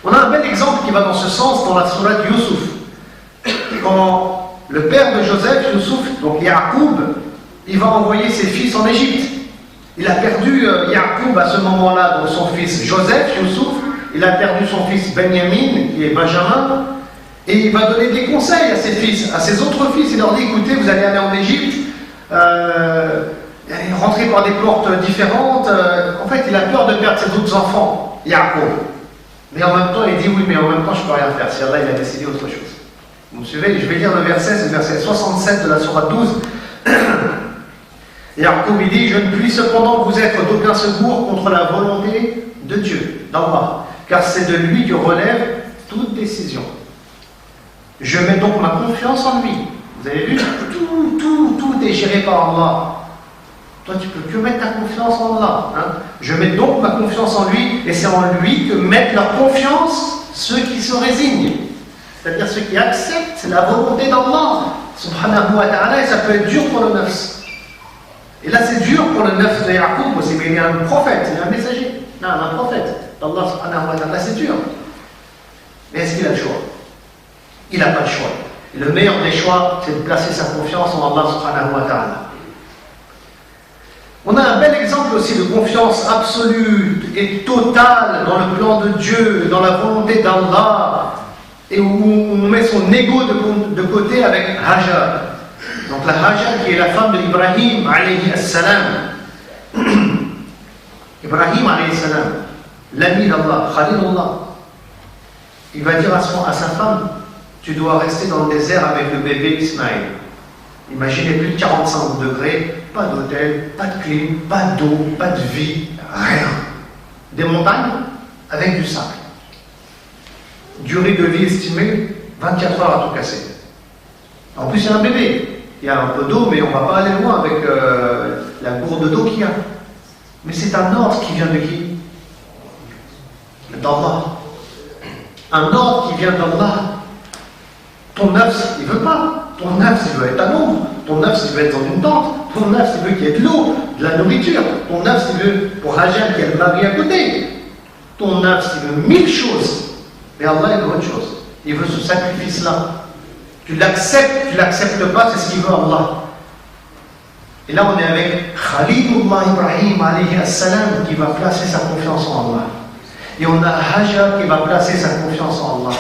On a un bel exemple qui va dans ce sens dans la sourate Yusuf. Quand le père de Joseph, Yusuf, donc Ya'qub, il va envoyer ses fils en Égypte. Il a perdu Ya'qub à ce moment-là, donc son fils Joseph, Yusuf. Il a perdu son fils Benjamin, qui est Benjamin. Et il va donner des conseils à ses fils, à ses autres fils. Il leur dit, écoutez, vous allez aller en Égypte, rentrer par des portes différentes. En fait, il a peur de perdre ses autres enfants, Ya'qub. Mais en même temps, il dit, oui, mais en même temps, je ne peux rien faire. Si Allah, il a décidé autre chose. Vous me suivez? Je vais lire le verset, c'est le verset 67 de la sourate 12. Ya'qub il dit, je ne puis cependant vous être d'aucun secours contre la volonté de Dieu, d'Allah, car c'est de lui que relève toute décision. Je mets donc ma confiance en lui. Vous avez vu? Tout est géré par Allah. Toi, tu peux que mettre ta confiance en Allah. Hein? Je mets donc ma confiance en lui, et c'est en lui que mettent leur confiance ceux qui se résignent. C'est-à-dire ceux qui acceptent la volonté d'Allah, subhanahu wa ta'ala, et ça peut être dur pour le nafs. Et là, c'est dur pour le nafs de Ya'qub aussi, mais il y a un prophète, il y a un messager, non, un prophète d'Allah subhanahu wa ta'ala, c'est dur. Mais est-ce qu'il a le choix? Il n'a pas de choix. Et le meilleur des choix, c'est de placer sa confiance en Allah subhanahu wa ta'ala. On a un bel exemple aussi de confiance absolue et totale dans le plan de Dieu, dans la volonté d'Allah, et où on met son ego de côté avec Hajar. Donc la Hajar qui est la femme d'Ibrahim alayhi salam. Ibrahim alayhi salam, l'ami d'Allah, Khalilullah, il va dire à sa femme, tu dois rester dans le désert avec le bébé Ismaël. Imaginez plus de 45 degrés, pas d'hôtel, pas de clim, pas d'eau, pas de vie, rien. Des montagnes avec du sable. Durée de vie estimée, 24 heures à tout casser. En plus, il y a un bébé. Il y a un peu d'eau, mais on ne va pas aller loin avec la gourde d'eau qu'il y a. Mais c'est un ordre qui vient de qui? D'Allah. Un ordre qui vient d'Allah. Ton nafs, il ne veut pas. Ton nafs, il veut être à l'ombre. Ton nafs, il veut être dans une tente. Ton nafs, il veut qu'il y ait de l'eau, de la nourriture. Ton nafs, il veut, pour Hajar, qu'il y ait le mari à côté. Ton nafs, il veut 1000 choses. Mais Allah, il veut autre chose. Il veut ce sacrifice-là. Tu l'acceptes pas, c'est ce qu'il veut Allah. Et là, on est avec Khalilullah Ibrahim alayhi salam qui va placer sa confiance en Allah. Et on a Hajar qui va placer sa confiance en Allah.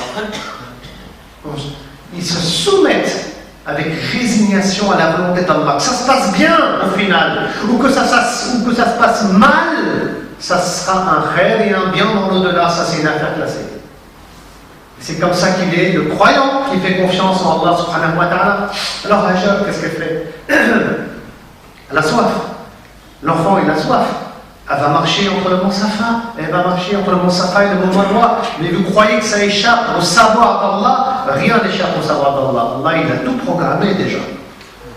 Ils se soumettent avec résignation à la volonté d'Allah. Que ça se passe bien au final, ou que ça se passe mal, ça sera un khair et un bien dans l'au-delà. Ça, c'est une affaire classée. C'est comme ça qu'il est, le croyant qui fait confiance en Allah subhanahu wa ta'ala. Alors Hajar, qu'est-ce qu'elle fait? Elle a soif. L'enfant, il a soif. Elle va marcher entre le mont Safa. Elle va marcher entre le mont Safa et le mont Marwa. Mais vous croyez que ça échappe au savoir d'Allah? Rien n'échappe au savoir d'Allah. Allah, il a tout programmé déjà.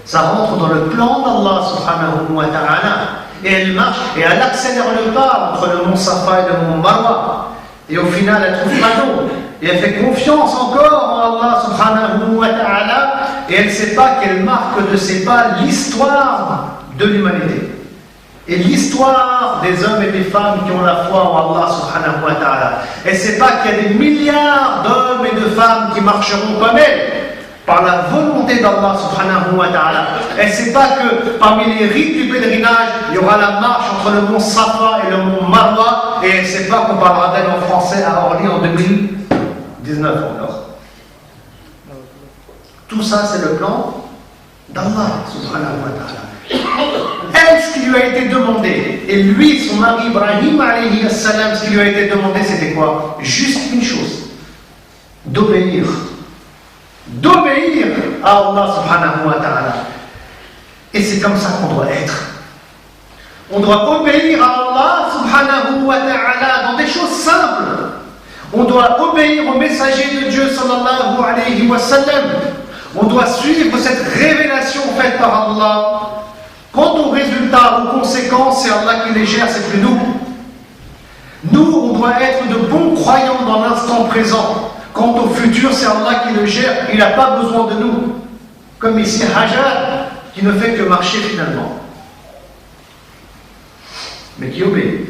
Ça rentre dans le plan d'Allah subhanahu wa ta'ala. Et elle marche et elle accélère le pas entre le mont Safa et le mont Marwa. Et au final, elle trouve pas d'eau. Et elle fait confiance encore en Allah subhanahu wa ta'ala. Et elle ne sait pas qu'elle marque de ses pas l'histoire de l'humanité. Et l'histoire des hommes et des femmes qui ont la foi en Allah subhanahu wa ta'ala. Elle ne sait pas qu'il y a des milliards d'hommes et de femmes qui marcheront comme elle, par la volonté d'Allah subhanahu wa ta'ala. Elle ne sait pas que parmi les rites du pèlerinage, il y aura la marche entre le mont Safa et le mont Marwa. Et elle ne sait pas qu'on parlera d'elle en français à Orly en 2019 encore. Tout ça, c'est le plan d'Allah subhanahu wa ta'ala. Elle, ce qui lui a été demandé, et lui, son mari Ibrahim alayhi salam, ce qui lui a été demandé, c'était quoi? Juste une chose: d'obéir. D'obéir à Allah subhanahu wa ta'ala. Et c'est comme ça qu'on doit être. On doit obéir à Allah subhanahu wa ta'ala dans des choses simples. On doit obéir au messager de Dieu sallallahu alayhi wa sallam. On doit suivre cette révélation faite par Allah. Quant aux résultats, aux conséquences, c'est Allah qui les gère, c'est plus nous. Nous, on doit être de bons croyants dans l'instant présent. Quant au futur, c'est Allah qui le gère, il n'a pas besoin de nous. Comme ici Hajar, qui ne fait que marcher finalement. Mais qui obéit.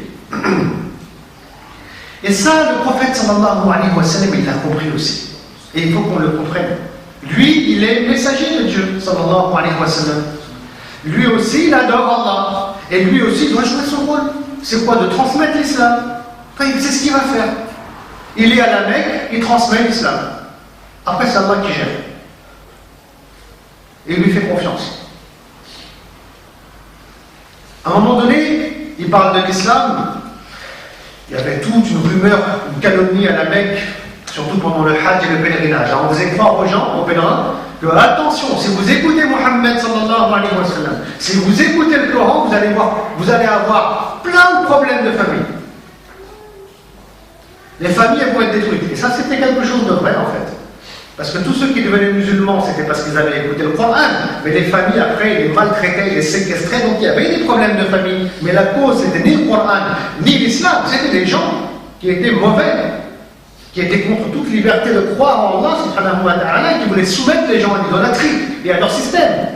Et ça, le prophète sallallahu alayhi wa sallam, il l'a compris aussi. Et il faut qu'on le comprenne. Lui, il est messager de Dieu, sallallahu alayhi wa sallam. Lui aussi, il adore Allah. Et lui aussi, il doit jouer son rôle. C'est quoi? De transmettre l'islam. Enfin, c'est ce qu'il va faire. Il est à la Mecque, il transmet l'islam. Après, c'est Allah qui gère. Et il lui fait confiance. À un moment donné, il parle de l'islam. Il y avait toute une rumeur, une calomnie à la Mecque, surtout pendant le Hajj et le pèlerinage. Alors, on faisait croire aux gens, aux pèlerins, que attention, si vous écoutez Mohammed sallallahu alayhi wa sallam, si vous écoutez le Coran, vous allez avoir plein de problèmes de famille. Les familles, elles vont être détruites. Et ça, c'était quelque chose de vrai, en fait. Parce que tous ceux qui devenaient musulmans, c'était parce qu'ils avaient écouté le Coran. Mais les familles, après, ils les maltraitaient, ils les séquestraient. Donc, il y avait des problèmes de famille. Mais la cause, c'était ni le Coran, ni l'islam. C'était des gens qui étaient mauvais, qui étaient contre toute liberté de croire en Allah, subhanahu wa ta'ala, qui voulaient soumettre les gens à l'idolâtrie et à leur système.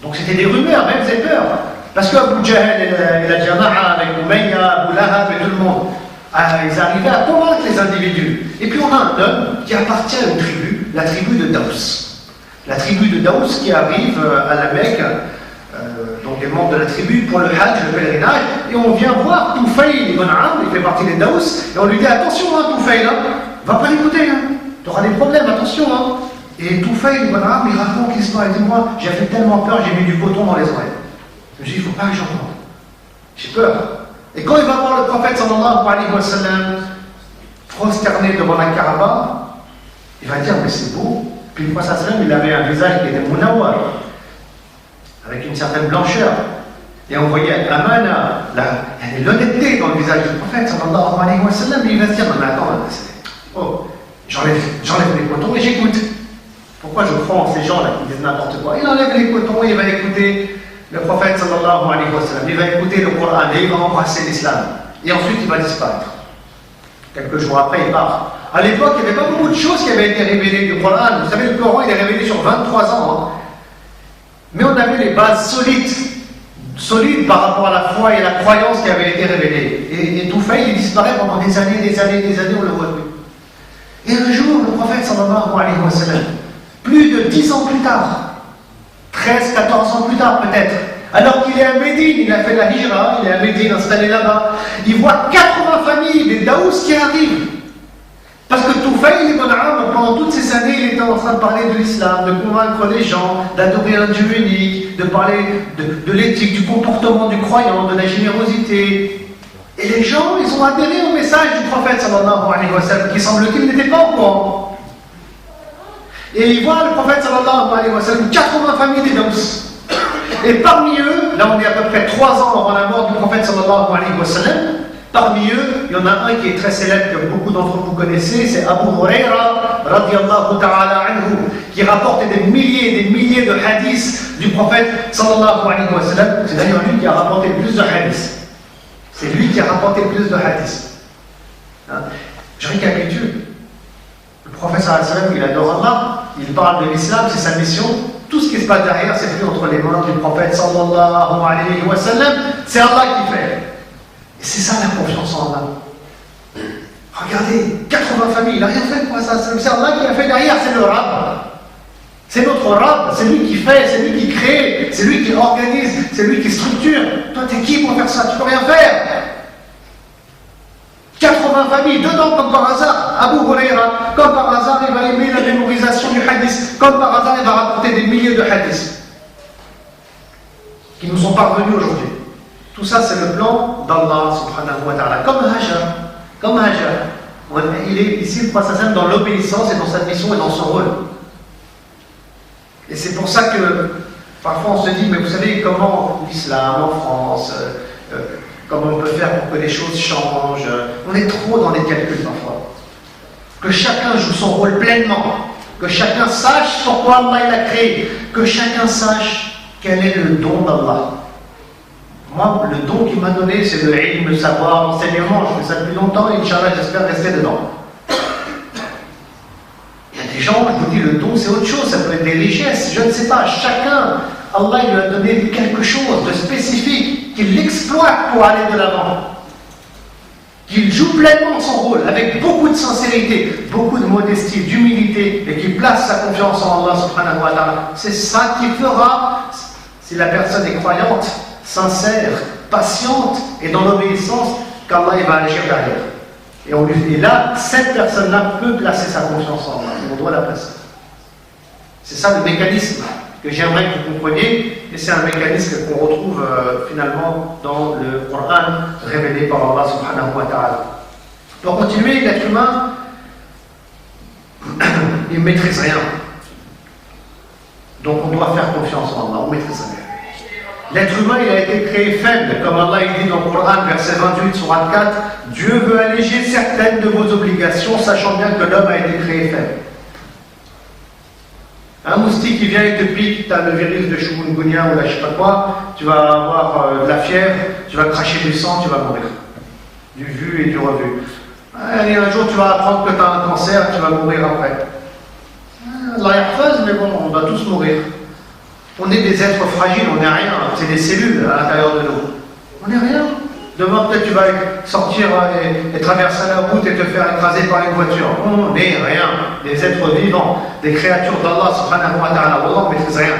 Donc, c'était des rumeurs, même des peurs. Parce qu'Abu Jahl et la Jama'a, avec Umayya, Abu Lahab et tout le monde, ils arrivaient à convaincre les individus. Et puis on a un homme qui appartient à une tribu, la tribu de Daous. La tribu de Daous qui arrive à la Mecque, donc des membres de la tribu, pour le Hajj, le pèlerinage, et on vient voir Toufayl ibn Amr, il fait partie des Daous, et on lui dit attention, Toufayl, va pas l'écouter, tu auras des problèmes, attention. Et Toufayl ibn Amr, il raconte l'histoire, il dit moi, j'avais tellement peur, j'ai mis du coton dans les oreilles. Je me dis, il ne faut pas que j'entende. J'ai peur. Et quand il va voir le prophète sallallahu alayhi wa sallam prosterné devant la Kaaba, il va dire mais c'est beau. Puis le prophète sallam, il avait un visage qui était munawwar, avec une certaine blancheur. Et on voyait l'amana, l'honnêteté dans le visage du prophète sallallahu alayhi wa sallam. Il va se dire non mais attends, j'enlève les cotons et j'écoute. Pourquoi je prends ces gens-là qui disent n'importe quoi? Il enlève les cotons et il va écouter le prophète sallallahu alayhi wa sallam, il va écouter le Coran et il va embrasser l'islam. Et ensuite il va disparaître. Quelques jours après il part. À l'époque il n'y avait pas beaucoup de choses qui avaient été révélées du Coran. Vous savez, le Coran il est révélé sur 23 ans. Mais on avait les bases solides par rapport à la foi et à la croyance qui avait été révélée. Et Toufayl il disparaît pendant des années, on le voit plus. Et un jour le prophète sallallahu alayhi wa sallam, plus de 10 ans plus tard, 13, 14 ans plus tard peut-être, alors qu'il est à Médine, il a fait la hijra, il est à Médine, installé là-bas, il voit 80 familles des Daous qui arrivent. Parce que Toufayl ibn Amr, pendant toutes ces années, il était en train de parler de l'islam, de convaincre les gens, d'adorer un Dieu unique, de parler de l'éthique, du comportement du croyant, de la générosité. Et les gens, ils ont adhéré au message du prophète sallallahu alayhi wa sallam, qui semble-t-il n'était pas au courant. Et il voit le prophète sallallahu alayhi wa sallam, 80 familles des Daous. Et parmi eux, là on est à peu près 3 ans avant la mort du prophète sallallahu alayhi wa sallam, parmi eux, il y en a un qui est très célèbre, que beaucoup d'entre vous connaissez, c'est Abu Huraira, radiyallahu ta'ala anhu, qui rapporte des milliers et des milliers de hadiths du prophète sallallahu alayhi wa sallam. C'est d'ailleurs lui qui a rapporté le plus de hadiths. C'est lui qui a rapporté le plus de hadiths. Je récapitule. Le prophète sallallahu alayhi wa sallam, il adore Allah, il parle de l'islam, c'est sa mission. Tout ce qui se passe derrière, c'est plus entre les mains du prophète sallallahu alayhi wa sallam, c'est Allah qui fait. Et c'est ça la confiance en Allah. Regardez, 80 familles, il n'a rien fait pour ça. C'est Allah qui a fait derrière, c'est le Rab. C'est notre Rab, c'est lui qui fait, c'est lui qui crée, c'est lui qui organise, c'est lui qui structure. Toi, t'es qui pour faire ça? Tu peux rien faire. 80 familles, dedans comme par hasard, Abu Huraira, comme par hasard, il va aimer la mémorisation du hadith, comme par hasard, il va rapporter des milliers de hadiths qui nous sont parvenus aujourd'hui. Tout ça, c'est le plan d'Allah subhanahu wa ta'ala. Comme Hajar. Il est ici, le prophète dans l'obéissance et dans sa mission et dans son rôle. Et c'est pour ça que parfois on se dit, mais vous savez comment l'islam en France, comment on peut faire pour que les choses changent. On est trop dans les calculs parfois. Que chacun joue son rôle pleinement. Que chacun sache pourquoi Allah l'a créé. Que chacun sache quel est le don d'Allah. Moi, le don qu'il m'a donné, c'est le ilm, le savoir, l'enseignement. Je fais ça depuis longtemps et Inch'Allah, j'espère rester dedans. Il y a des gens, je vous dis, le don, c'est autre chose. Ça peut être des richesses, je ne sais pas. Chacun, Allah lui a donné quelque chose de spécifique qu'il exploite pour aller de l'avant. Qu'il joue pleinement son rôle, avec beaucoup de sincérité, beaucoup de modestie, d'humilité, et qu'il place sa confiance en Allah subhanahu wa ta'ala. C'est ça qui fera, si la personne est croyante, sincère, patiente et dans l'obéissance, qu'Allah va agir derrière. Et là, cette personne-là peut placer sa confiance en Allah. On doit la placer. C'est ça le mécanisme que j'aimerais que vous compreniez, et c'est un mécanisme qu'on retrouve finalement dans le Coran révélé par Allah subhanahu wa ta'ala. Pour continuer, l'être humain, il ne maîtrise rien. Donc on doit faire confiance en Allah, on maîtrise rien. L'être humain, il a été créé faible, comme Allah il dit dans le Coran, verset 28, surat 4, Dieu veut alléger certaines de vos obligations, sachant bien que l'homme a été créé faible. Un moustique qui vient et te pique, tu as le virus de chikungunya ou la je sais pas quoi, tu vas avoir de la fièvre, tu vas cracher du sang, tu vas mourir. Du vu et du revu. Et un jour, tu vas apprendre que tu as un cancer, tu vas mourir après. L'arrière-phase, mais bon, on va tous mourir. On est des êtres fragiles, on n'est rien, c'est des cellules à l'intérieur de nous. On n'est rien. Demain, peut-être tu vas sortir et traverser la route et te faire écraser par une voiture. On n'est rien. Des êtres vivants, des créatures d'Allah, subhanahu wa ta'ala. Allah ne maîtrise rien.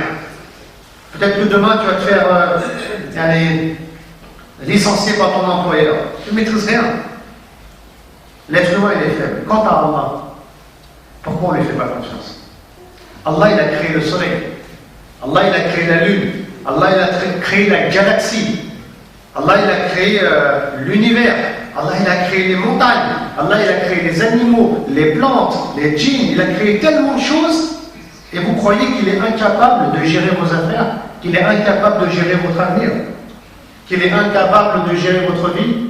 Peut-être que demain, tu vas te faire licencier par ton employeur. Tu ne maîtrises rien. L'être humain, il est faible. Quant à Allah, pourquoi on ne lui fait pas confiance? Allah, il a créé le soleil. Allah, il a créé la lune. Allah, il a créé la galaxie. Allah, il a créé l'univers. Allah, il a créé les montagnes. Allah, il a créé les animaux, les plantes, les djinns. Il a créé tellement de choses. Et vous croyez qu'il est incapable de gérer vos affaires? Qu'il est incapable de gérer votre avenir? Qu'il est incapable de gérer votre vie?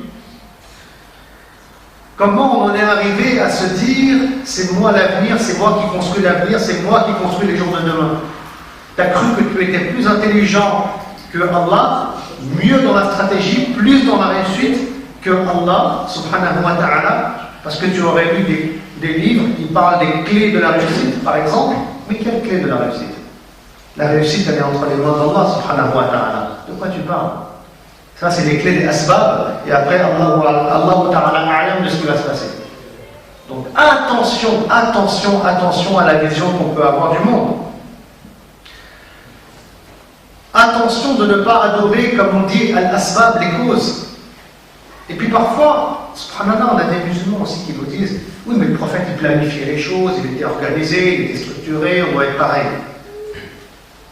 Comment on en est arrivé à se dire c'est moi l'avenir, c'est moi qui construis l'avenir, c'est moi qui construis les jours de demain? Tu as cru que tu étais plus intelligent que Allah, mieux dans la stratégie, plus dans la réussite que Allah, subhanahu wa ta'ala, parce que tu aurais lu des livres qui parlent des clés de la réussite, par exemple. Mais quelle clé de la réussite? La réussite, elle est entre les mains d'Allah, subhanahu wa ta'ala. De quoi tu parles? Ça, c'est les clés des asbab, et après, Allah ta'ala a'lam de ce qui va se passer. Donc, attention à la vision qu'on peut avoir du monde. Attention de ne pas adorer, comme on dit, al-asbab, les causes. Et puis parfois, subhanallah, on a des musulmans aussi qui nous disent oui, mais le prophète, il planifiait les choses, il était organisé, il était structuré, on doit être pareil.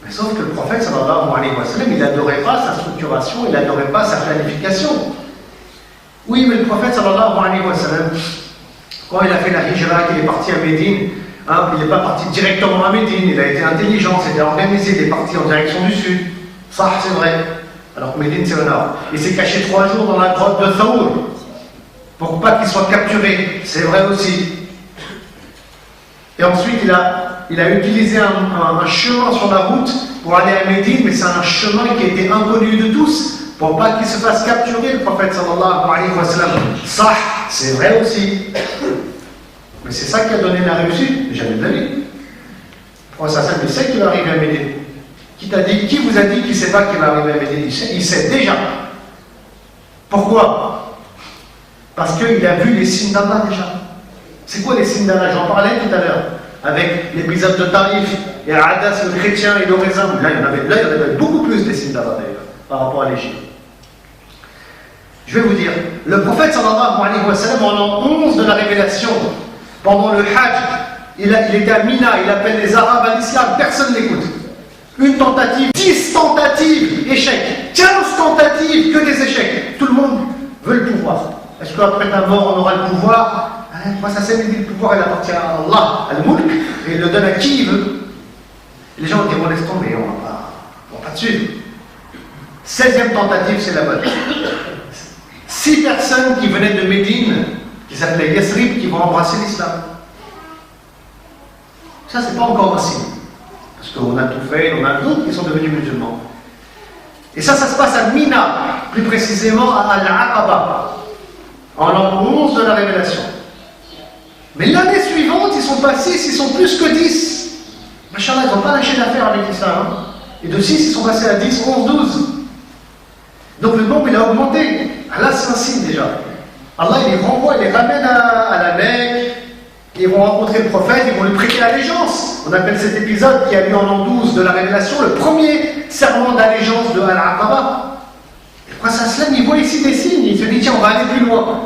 Mais sauf que le prophète, sallallahu alayhi wa sallam, il n'adorait pas sa structuration, il n'adorait pas sa planification. Oui, mais le prophète, sallallahu alayhi wa sallam, quand il a fait la hijra, qu'il est parti à Médine, il n'est pas parti directement à Médine, il a été intelligent, c'était organisé, il est parti en direction du sud. Ça, c'est vrai. Alors que Médine, c'est au nord. Il s'est caché 3 jours dans la grotte de Thaour pour pas qu'il soit capturé. C'est vrai aussi. Et ensuite, il a utilisé un chemin sur la route pour aller à Médine, mais c'est un chemin qui était inconnu de tous, pour pas qu'il se fasse capturer, le prophète sallallahu alayhi wa sallam. Ça, c'est vrai aussi. Mais c'est ça qui a donné la réussite, jamais de la vie. Le prophète sallallahu alayhi wa sallam, il sait qu'il va arriver à Médine. Qui vous a dit qu'il ne sait pas qu'il va arriver à Médine? Il sait déjà. Pourquoi? Parce qu'il a vu les signes d'Allah déjà. C'est quoi les signes d'Allah? J'en parlais tout à l'heure. Avec l'épisode de Taïf, et Adas, le chrétien et le raisin. Là, il y en avait beaucoup plus des signes d'Allah d'ailleurs, par rapport à l'Égypte. Je vais vous dire, le prophète sallallahu alayhi wa sallam, en l'an 11 de la révélation, pendant le Hajj, il était à Mina, il appelle les Arabes à l'islam, personne n'écoute. Une tentative, 10 tentatives, échec. 15 tentatives, que des échecs. Tout le monde veut le pouvoir. Est-ce qu'après ta mort, on aura le pouvoir? Moi, ça s'est dit, le pouvoir, il appartient à Allah, al-Mulk, et il le donne à qui il veut. Et les gens ont dit, on laisse tomber, on ne va pas te suivre. 16e tentative, c'est la bonne. 6 personnes qui venaient de Médine, qui s'appelaient Yasrib, qui vont embrasser l'islam. Ça, c'est pas encore un signe. Parce qu'on a tout fait, on a d'autres qui sont devenus musulmans. Et ça se passe à Mina, plus précisément à Al-Aqaba, en l'an 11 de la révélation. Mais l'année suivante, ils sont pas 6, ils sont plus que 10. Machallah, ils n'ont pas lâché l'affaire avec l'islam. Hein. Et de 6, ils sont passés à 10, 11, 12. Donc le nombre, il a augmenté. Ah, là, c'est un signe déjà. Allah, il les renvoie, il les ramène à la Mecque. Ils vont rencontrer le prophète, ils vont lui prêter allégeance. On appelle cet épisode qui a lieu en l'an 12 de la révélation le premier serment d'allégeance de Al-Aqaba. Et le prince Aslam, il voit ici des signes, il se dit tiens, on va aller plus loin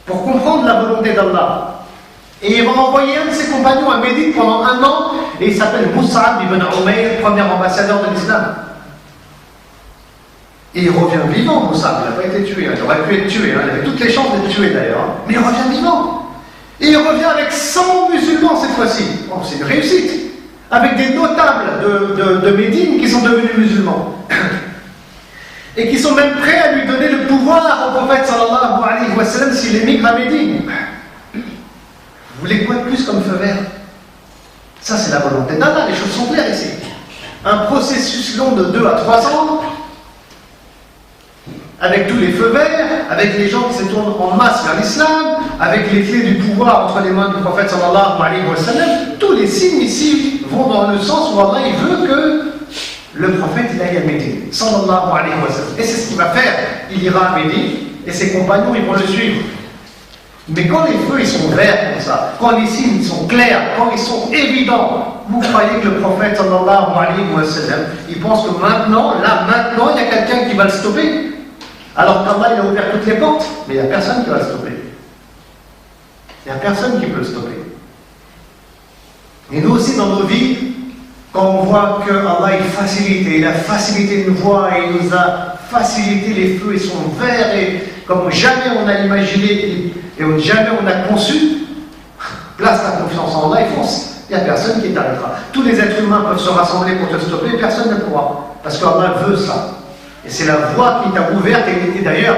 pour comprendre la volonté d'Allah. Et il va envoyer un de ses compagnons à Médine pendant 1 an, et il s'appelle Mus'ab ibn Umayr, premier ambassadeur de l'islam. Et il revient vivant, Mus'ab, il n'a pas été tué, il aurait pu être tué, il avait toutes les chances d'être tué d'ailleurs, mais il revient vivant. Et il revient avec 100 musulmans cette fois-ci. Bon, c'est une réussite. Avec des notables de Médine qui sont devenus musulmans. Et qui sont même prêts à lui donner le pouvoir au prophète sallallahu alayhi wa sallam s'il émigre à Médine. Vous voulez quoi de plus comme feu vert? Ça, c'est la volonté d'Allah. Les choses sont claires ici. Un processus long de 2 à 3 ans, avec tous les feux verts, avec les gens qui se tournent en masse vers l'islam, avec les clés du pouvoir entre les mains du prophète sallallahu alayhi wa sallam, tous les signes ici vont dans le sens où Allah il veut que le prophète il aille à Médine, sallallahu alayhi wa sallam. Et c'est ce qu'il va faire. Il ira à Médine et ses compagnons ils vont le suivre. Mais quand les feux ils sont verts comme ça, quand les signes sont clairs, quand ils sont évidents, vous croyez que le prophète sallallahu alayhi wa sallam, il pense que maintenant, il y a quelqu'un qui va le stopper. Alors qu'Allah il a ouvert toutes les portes, mais il n'y a personne qui va le stopper. Il n'y a personne qui peut le stopper. Et nous aussi dans nos vies, quand on voit que Allah il a facilité une voie et il nous a facilité les feux, ils sont verts et comme jamais on a imaginé et jamais on a conçu, place ta confiance en Allah et fonce. Il n'y a personne qui t'arrêtera. Tous les êtres humains peuvent se rassembler pour te stopper, personne ne pourra. Parce qu'Allah veut ça. Et c'est la voie qui t'a ouverte et d'ailleurs,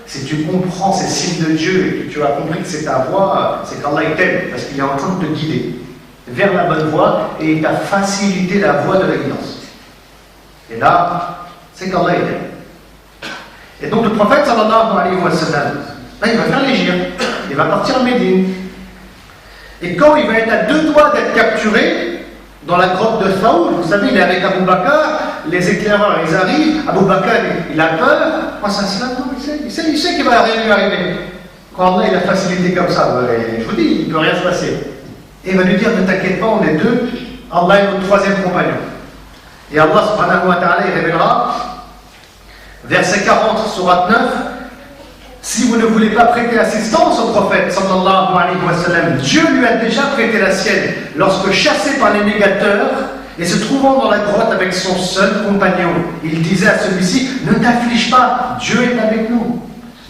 si tu comprends ces signes de Dieu et que tu as compris que c'est ta voie, c'est qu'Allah t'aime parce qu'il est en train de te guider vers la bonne voie et il t'a facilité la voie de la guidance. Et là, c'est qu'Allah t'aime. Et donc le prophète sallallahu alayhi wa sallam, là il va faire l'hégire, il va partir à Médine. Et quand il va être à 2 doigts d'être capturé dans la grotte de Saoul, vous savez, il est avec Abu Bakr, les éclaireurs ils arrivent, Abu Bakr il a peur, moi ça se non, il sait qu'il va rien lui arriver. Quand Allah il a facilité comme ça, je vous dis, il ne peut rien se passer. Et il va lui dire, ne t'inquiète pas, on est 2, Allah est notre 3e compagnon. Et Allah subhanahu wa ta'ala il révélera, verset 40, sourate 9, si vous ne voulez pas prêter assistance au prophète sallallahu alayhi wa sallam, Dieu lui a déjà prêté la sienne lorsque chassé par les négateurs et se trouvant dans la grotte avec son seul compagnon, il disait à celui-ci, ne t'afflige pas, Dieu est avec nous.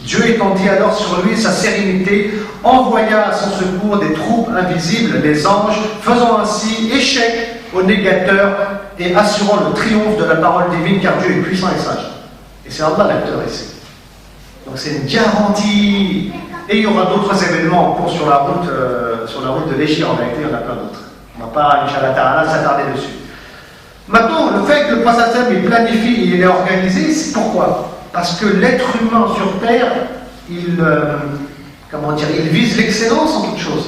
Dieu étendit alors sur lui sa sérénité, envoya à son secours des troupes invisibles, les anges, faisant ainsi échec aux négateurs et assurant le triomphe de la parole divine car Dieu est puissant et sage. Et c'est Allah l'acteur ici. Donc c'est une garantie. Et il y aura d'autres événements en cours sur la route de l'Échir. En réalité, il y en a plein d'autres. On ne va pas, Inch'Allah Ta'ala, s'attarder dessus. Maintenant, le fait que le prophète il planifie et il est organisé, c'est pourquoi? Parce que l'être humain sur Terre, il vise l'excellence en toute chose.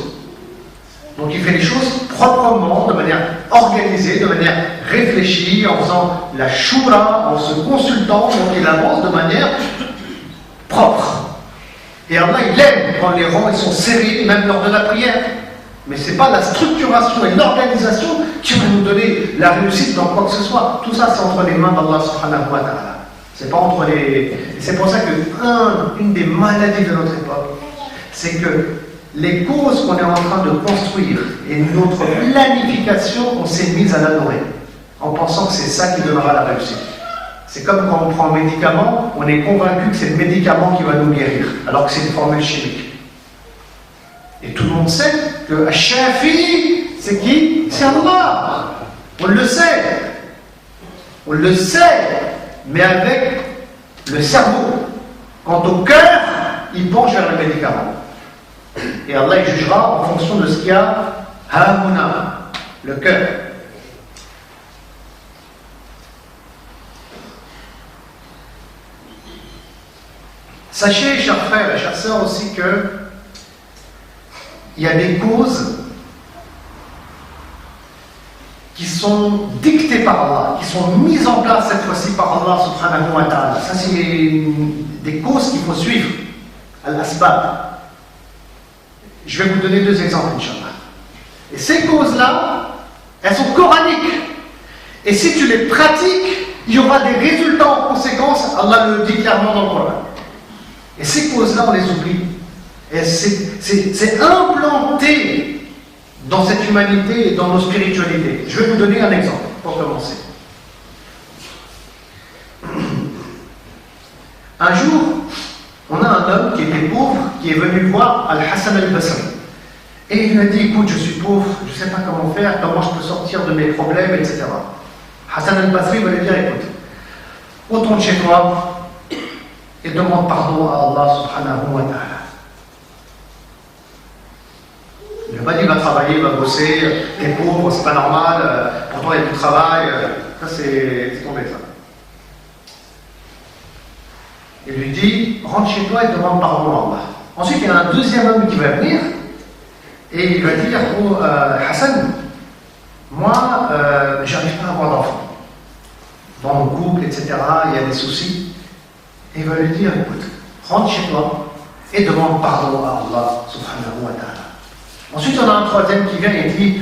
Donc il fait les choses proprement, de manière organisée, de manière réfléchie, en faisant la shura, en se consultant, donc il avance de manière propre. Et Allah, il aime quand les rangs ils sont serrés, même lors de la prière. Mais ce n'est pas la structuration et l'organisation qui va nous donner la réussite dans quoi que ce soit. Tout ça, c'est entre les mains d'Allah subhanahu wa ta'ala. C'est pas entre les... Et c'est pour ça que une des maladies de notre époque, c'est que les causes qu'on est en train de construire et notre planification, on s'est mise à l'adorer, en pensant que c'est ça qui donnera la réussite. C'est comme quand on prend un médicament, on est convaincu que c'est le médicament qui va nous guérir, alors que c'est une formule chimique. Et tout le monde sait que Shafi, c'est qui? C'est Allah. On le sait. On le sait, mais avec le cerveau. Quant au cœur, il penche vers le médicament. Et Allah il jugera en fonction de ce qu'il y a Hamuna, le cœur. Sachez, chers frères et chères sœurs, aussi que il y a des causes qui sont dictées par Allah, qui sont mises en place cette fois-ci par Allah subhanahu wa ta'ala. Ça, c'est des causes qu'il faut suivre. Al-Asbab. Je vais vous donner 2 exemples, Inch'Allah. Et ces causes-là, elles sont coraniques. Et si tu les pratiques, il y aura des résultats en conséquence. Allah le dit clairement dans le Coran. Et ces causes-là, on les oublie. Et c'est implanté dans cette humanité et dans nos spiritualités. Je vais vous donner un exemple pour commencer. Un jour, on a un homme qui était pauvre, qui est venu voir Al-Hassan al-Basri. Et il lui a dit, écoute, je suis pauvre, je ne sais pas comment faire, comment je peux sortir de mes problèmes, etc. Hassan al-Basri va lui dire, écoute, retourne chez toi et demande pardon à Allah subhanahu wa ta'ala. Il n'a pas dit, va travailler, va bosser, t'es pauvre, c'est pas normal, pourtant il y a du travail, ça c'est tombé ça. Il lui dit, rentre chez toi et demande pardon à Allah. Ensuite, il y a un deuxième homme qui va venir et il va dire, oh Hassan, moi, j'arrive pas à avoir d'enfant. couple, etc., il y a des soucis. Et il va lui dire, écoute, rentre chez toi et demande pardon à Allah subhanahu wa ta'ala. Ensuite, on a un troisième qui vient et dit,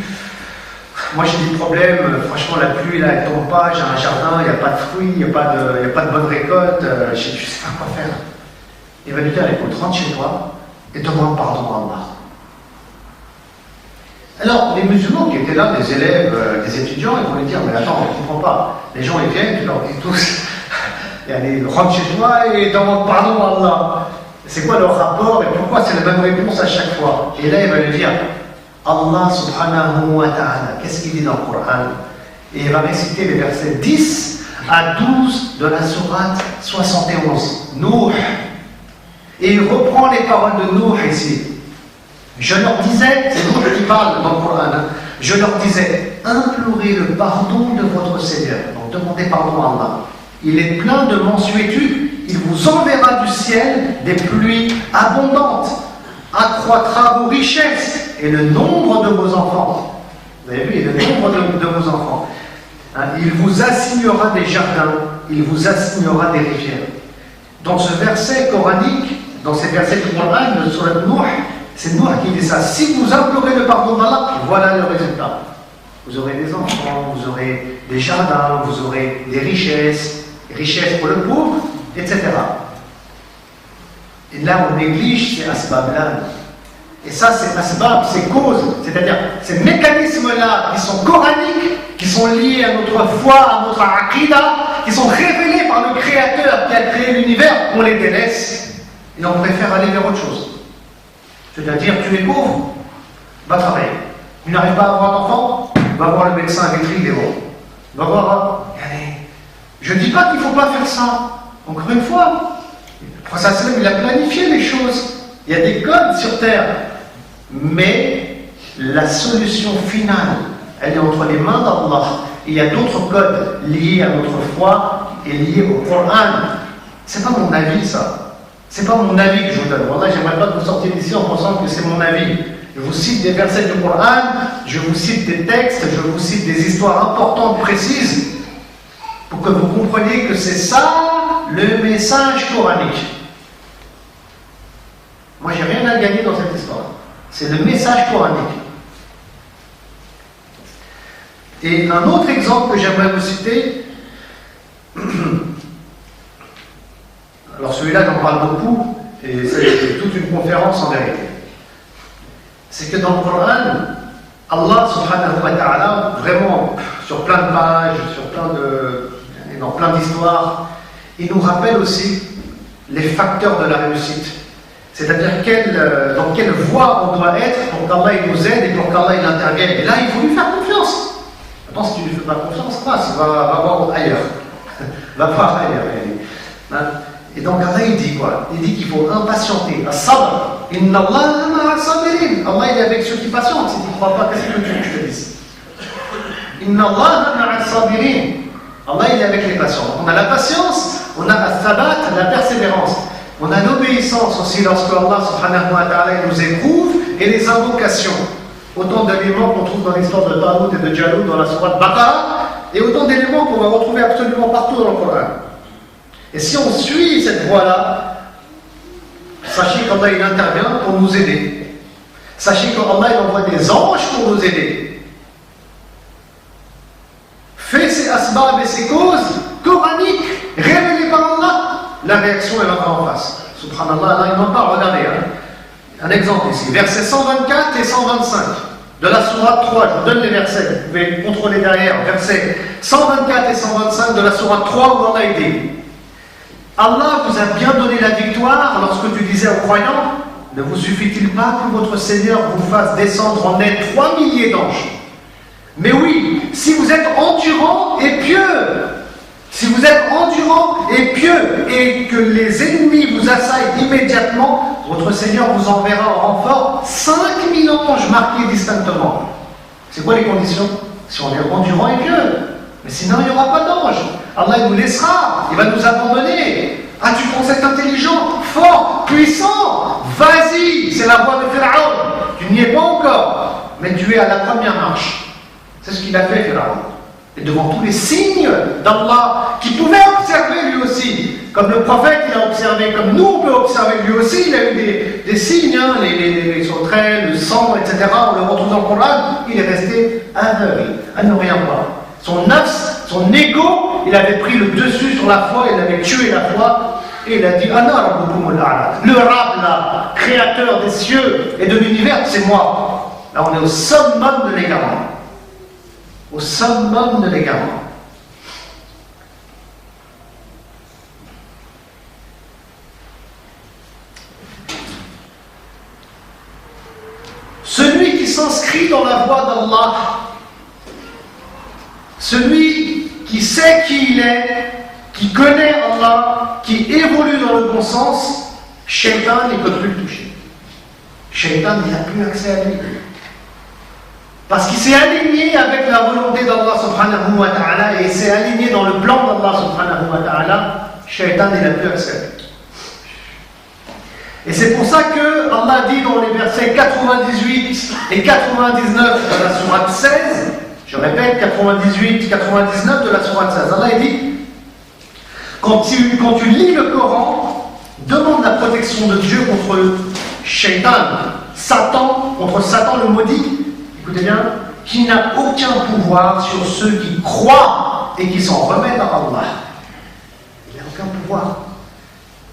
moi j'ai des problèmes, franchement la pluie là elle tombe pas, j'ai un jardin, il n'y a pas de fruits, il n'y a pas de bonne récolte, je ne sais pas quoi faire. Il va lui dire, écoute, rentre chez toi et demande pardon à Allah. Alors, les musulmans qui étaient là, des élèves, des étudiants, ils vont lui dire, mais attends, on ne comprend pas. Les gens ils viennent, tu leur dis tous, allez, rentre chez toi et demande pardon à Allah. C'est quoi leur rapport et pourquoi c'est la même réponse à chaque fois? Et là, il va lui dire, Allah subhanahu wa ta'ala, qu'est-ce qu'il dit dans le Coran? Et il va réciter les versets 10 à 12 de la sourate 71, Nuh. Et il reprend les paroles de Nuh ici. Je leur disais, c'est Nuh qui parle dans le Coran, je leur disais, implorez le pardon de votre Seigneur, donc demandez pardon à Allah. Il est plein de mansuétude, il vous enverra du ciel des pluies abondantes, accroîtra vos richesses et le nombre de vos enfants. Vous avez vu, le nombre de vos enfants. Il vous assignera des jardins, il vous assignera des rivières. Dans ce verset coranique, dans ces versets du Coran, de Surat Nuh, c'est Nuh qui dit ça. Si vous implorez le pardon d'Allah, voilà le résultat. Vous aurez des enfants, vous aurez des jardins, vous aurez des richesses pour le pauvre, etc. Et là, on néglige ces asbab-là. Et ça, c'est asbab, c'est causes, c'est-à-dire ces mécanismes-là qui sont coraniques, qui sont liés à notre foi, à notre aqidah, qui sont révélés par le Créateur qui a créé l'univers, on les délaisse et on préfère aller vers autre chose. C'est-à-dire, tu es pauvre, va travailler. Tu n'arrives pas à avoir d'enfant, va voir le médecin avec lui, il est bon. Va voir. Je ne dis pas qu'il ne faut pas faire ça. Encore une fois, le prophète il a planifié les choses. Il y a des codes sur terre. Mais la solution finale, elle est entre les mains d'Allah. Il y a d'autres codes liés à notre foi et liés au Coran. C'est pas mon avis, ça. C'est pas mon avis que je vous donne. Voilà, j'aimerais pas que vous sortiez d'ici en pensant que c'est mon avis. Je vous cite des versets du Coran, je vous cite des textes, je vous cite des histoires importantes, précises, pour que vous compreniez que c'est ça le message coranique. Moi, j'ai rien à gagner dans cette histoire. C'est le message coranique. Et un autre exemple que j'aimerais vous citer, alors celui-là j'en parle beaucoup, et c'est toute une conférence en vérité. C'est que dans le Coran, Allah subhanahu wa ta'ala, vraiment sur plein de pages, dans plein d'histoires, il nous rappelle aussi les facteurs de la réussite. C'est-à-dire dans quelle voie on doit être pour qu'Allah nous aide et pour qu'Allah intervienne. Et là, il faut lui faire confiance. Maintenant, si tu ne lui fais pas confiance, va voir ailleurs. Va voir ailleurs. Et donc Allah il dit quoi? Il dit qu'il faut impatienter. As-sabr. Inna Allah ma'a sabirin. Allah il est avec ceux qui patientent. Si tu ne crois pas, qu'est-ce que tu veux que je te dise? Inna Allah ma'a sabirin. Allah il est avec les patients. On a la patience, on a as-sabat, la persévérance. On a l'obéissance aussi lorsque Allah subhanahu wa ta'ala nous éprouve et les invocations. Autant d'éléments qu'on trouve dans l'histoire de Talut et de Jalut dans la sourate Baqarah et autant d'éléments qu'on va retrouver absolument partout dans le Coran. Et si on suit cette voie-là, sachez qu'Allah il intervient pour nous aider. Sachez qu'Allah il envoie des anges pour nous aider. Fait ces asbab et ces causes coraniques révélées par Allah. La réaction est là en face. Subhanallah, là il n'en parle, regardez. Un exemple ici, versets 124 et 125 de la sourate 3. Je vous donne les versets, vous pouvez contrôler derrière. Versets 124 et 125 de la sourate 3 où Allah dit: Allah vous a bien donné la victoire lorsque tu disais aux croyants: ne vous suffit-il pas que votre Seigneur vous fasse descendre en aide 3 milliers d'anges? Mais oui, si vous êtes endurant et pieux, si vous êtes endurant et pieux et que les ennemis vous assaillent immédiatement, votre Seigneur vous enverra en renfort 5000 anges marqués distinctement. C'est quoi les conditions? Si on est endurant et pieux. Mais sinon, il n'y aura pas d'ange. Allah nous laissera, il va nous abandonner. Ah, tu penses être intelligent, fort, puissant? Vas-y, c'est la voie de Pharaon. Tu n'y es pas encore, mais tu es à la première marche. C'est ce qu'il a fait, Pharaon. et devant tous les signes d'Allah qu'il pouvait observer lui aussi. Comme le prophète il a observé, comme nous on peut observer lui aussi, il a eu des signes, hein, les sauterelles, le sang, etc. On le retrouve dans le Coran, il est resté aveugle, à ne rien voir. Son nafs, son ego, il avait pris le dessus sur la foi, il avait tué la foi, et il a dit Ana rabbukumul a'la. Le Rab, là, créateur des cieux et de l'univers, c'est moi. Là on est au summum de l'égarement. Au summum de l'égarement. Celui qui s'inscrit dans la voie d'Allah, celui qui sait qui il est, qui connaît Allah, qui évolue dans le bon sens, Shaitan ne peut plus le toucher. Shaitan n'a plus accès à lui. Parce qu'il s'est aligné avec la volonté d'Allah subhanahu wa ta'ala et il s'est aligné dans le plan d'Allah subhanahu wa ta'ala, Shaitan n'a plus accès à lui. Et c'est pour ça que Allah dit dans les versets 98 et 99 de la sourate 16, je répète, 98, 99 de la sourate 16, Allah dit, quand tu lis le Coran, demande la protection de Dieu contre Shaitan, Satan, contre Satan le maudit, écoutez bien, qui n'a aucun pouvoir sur ceux qui croient et qui s'en remettent à Allah. Il n'a aucun pouvoir.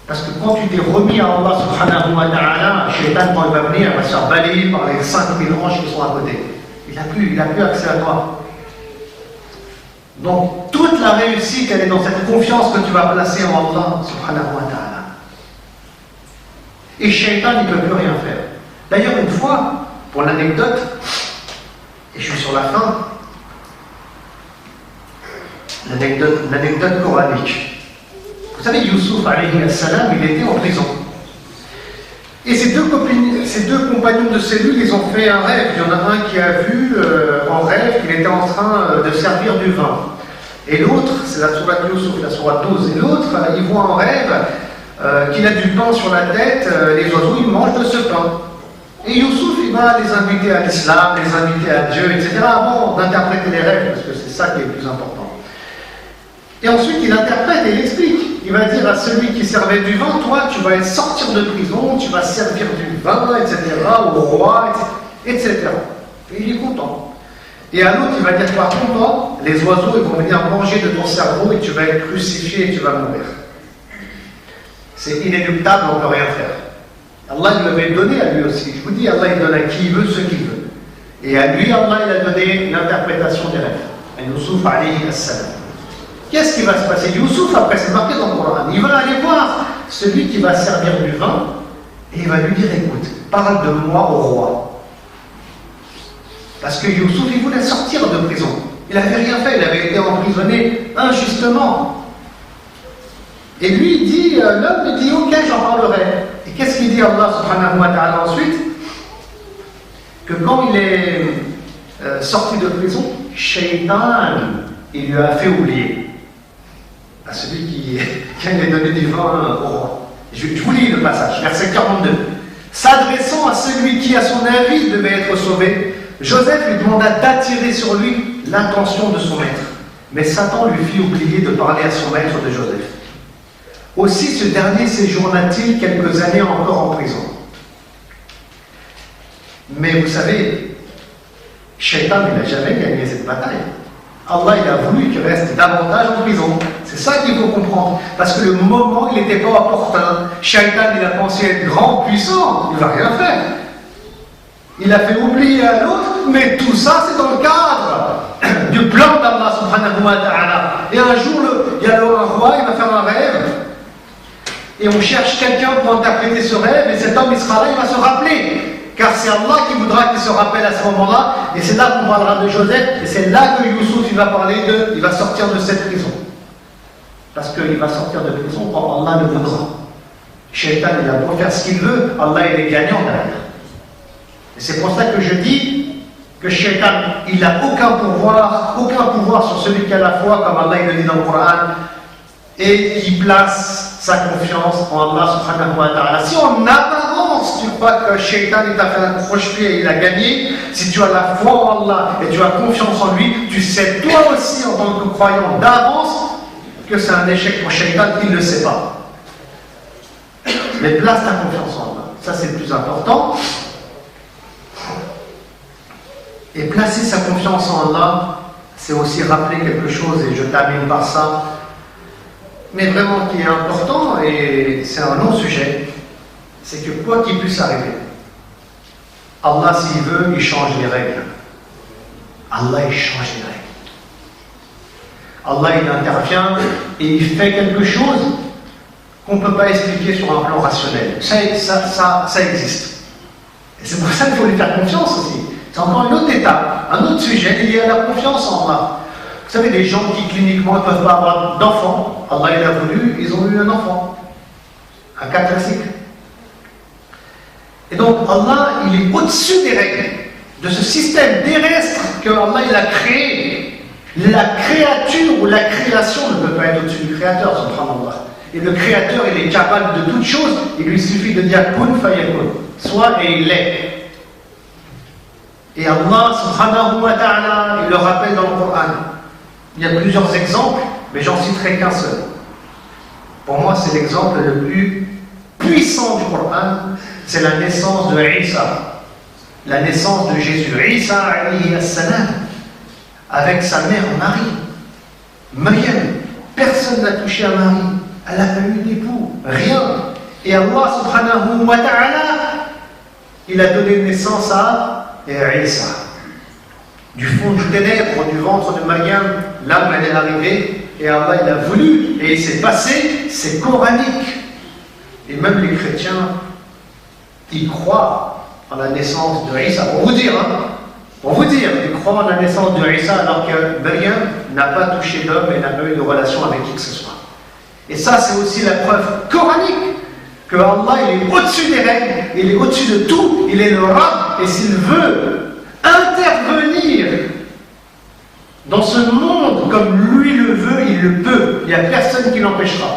Parce que quand tu t'es remis à Allah subhanahu wa ta'ala, Shaitan, quand il va venir, il va se faire balayer par les 5000 anges qui sont à côté. Il n'a plus accès à toi. Donc, toute la réussite, elle est dans cette confiance que tu vas placer en Allah subhanahu wa ta'ala. Et Shaitan, il ne peut plus rien faire. D'ailleurs, une fois, pour l'anecdote, et je suis sur la fin, l'anecdote coranique. Vous savez, Youssouf alayhi salam, il était en prison. Et ces deux compagnons de cellule, ils ont fait un rêve. Il y en a un qui a vu en rêve qu'il était en train de servir du vin. Et l'autre, c'est la sourate Youssouf, la sourate 12. Et l'autre, il voit en rêve qu'il a du pain sur la tête, les oiseaux, ils mangent de ce pain. Et Youssouf, il va les inviter à l'islam, les inviter à Dieu, etc. avant d'interpréter les rêves, parce que c'est ça qui est le plus important. Et ensuite, il interprète et il explique. Il va dire à celui qui servait du vin, toi, tu vas sortir de prison, tu vas servir du vin, etc., au roi, etc. Et il est content. Et à l'autre, il va dire, toi, content, les oiseaux, ils vont venir manger de ton cerveau et tu vas être crucifié et tu vas mourir. C'est inéluctable, on ne peut rien faire. Allah, il l'avait donné à lui aussi. Je vous dis, Allah, il donne à qui il veut ce qu'il veut. Et à lui, Allah, il a donné l'interprétation des rêves. Et Youssouf alayhi salam. Qu'est-ce qui va se passer? Youssouf, après, c'est marqué dans le Coran. Il va aller voir celui qui va servir du vin et il va lui dire, écoute, parle de moi au roi. Parce que Youssouf, il voulait sortir de prison. Il n'avait rien fait, il avait été emprisonné injustement. Et lui, il dit, l'homme, il dit, ok, j'en parlerai. Et qu'est-ce qu'il dit Allah subhanahu wa ta'ala ensuite? Que quand il est sorti de prison, Shaitan, il lui a fait oublier. À celui qui allait donner du vin au roi. Je vous lis le passage, verset 42. S'adressant à celui qui, à son avis, devait être sauvé, Joseph lui demanda d'attirer sur lui l'attention de son maître. Mais Satan lui fit oublier de parler à son maître de Joseph. Aussi ce dernier séjourna-t-il quelques années encore en prison. Mais vous savez, Shaitan n'a jamais gagné cette bataille. Allah, il a voulu qu'il reste davantage en prison. C'est ça qu'il faut comprendre. Parce que le moment, il n'était pas opportun. Shaitan, il a pensé être grand, puissant. Il ne va rien faire. Il a fait oublier à l'autre, mais tout ça, c'est dans le cadre du plan d'Allah subhanahu wa ta'ala. Et un jour, il y a un roi, il va faire un rêve. Et on cherche quelqu'un pour interpréter ce rêve. Et cet homme, il sera là, il va se rappeler. Car c'est Allah qui voudra qu'il se rappelle à ce moment-là, et c'est là qu'on parlera de Joseph, et c'est là que Youssouf il va parler il va sortir de cette prison. Parce qu'il va sortir de prison quand Allah le voudra. Shaitan, il a beau faire ce qu'il veut, Allah il est gagnant derrière. Et c'est pour ça que je dis que Shaitan, il n'a aucun pouvoir sur celui qui a la foi, comme Allah il le dit dans le Coran, et qui place sa confiance en Allah subhanahu wa ta'ala. Si en apparence tu crois que Shaitan t'a fait un croche-pied et il a gagné, si tu as la foi en Allah et tu as confiance en lui, tu sais toi aussi en tant que croyant d'avance que c'est un échec pour Shaitan, il ne le sait pas. Mais place ta confiance en Allah, ça c'est le plus important. Et placer sa confiance en Allah, c'est aussi rappeler quelque chose, et je termine par ça, mais vraiment qui est important, et c'est un long sujet, c'est que quoi qu'il puisse arriver, Allah, s'il veut, il change les règles. Allah, il change les règles. Allah, il intervient et il fait quelque chose qu'on ne peut pas expliquer sur un plan rationnel. Ça existe. Et c'est pour ça qu'il faut lui faire confiance aussi. C'est encore une autre étape, un autre sujet lié à la confiance en Allah. Vous savez, les gens qui cliniquement ne peuvent pas avoir d'enfants, Allah il a voulu, ils ont eu un enfant. Un cas classique. Et donc Allah, il est au-dessus des règles, de ce système terrestre que Allah il a créé. La créature ou la création ne peut pas être au-dessus du créateur, subhanallah. Et le créateur, il est capable de toutes choses, il lui suffit de dire kun fayakun, soit et il est. Et Allah subhanahu wa ta'ala, il le rappelle dans le Coran. Il y a plusieurs exemples, mais j'en citerai qu'un seul. Pour moi, c'est l'exemple le plus puissant du Coran, c'est la naissance de Isa, la naissance de Jésus. Isa alayhi as-salam, avec sa mère Marie. Maryam, personne n'a touché à Marie, elle n'a pas eu d'époux, rien. Et Allah subhanahu wa ta'ala, il a donné naissance à Isa. Du fond du ténèbre, du ventre de Maryam, l'âme elle est arrivée et Allah il a voulu et il s'est passé, c'est coranique. Et même les chrétiens, ils croient en la naissance de Isa. Pour vous dire, ils croient en la naissance de Isa alors que Maryam n'a pas touché d'homme et n'a pas eu de relation avec qui que ce soit. Et ça c'est aussi la preuve coranique que Allah il est au-dessus des règles, il est au-dessus de tout, il est le Rabb, et s'il veut intervenir dans ce monde comme lui le veut, il le peut, il n'y a personne qui l'empêchera.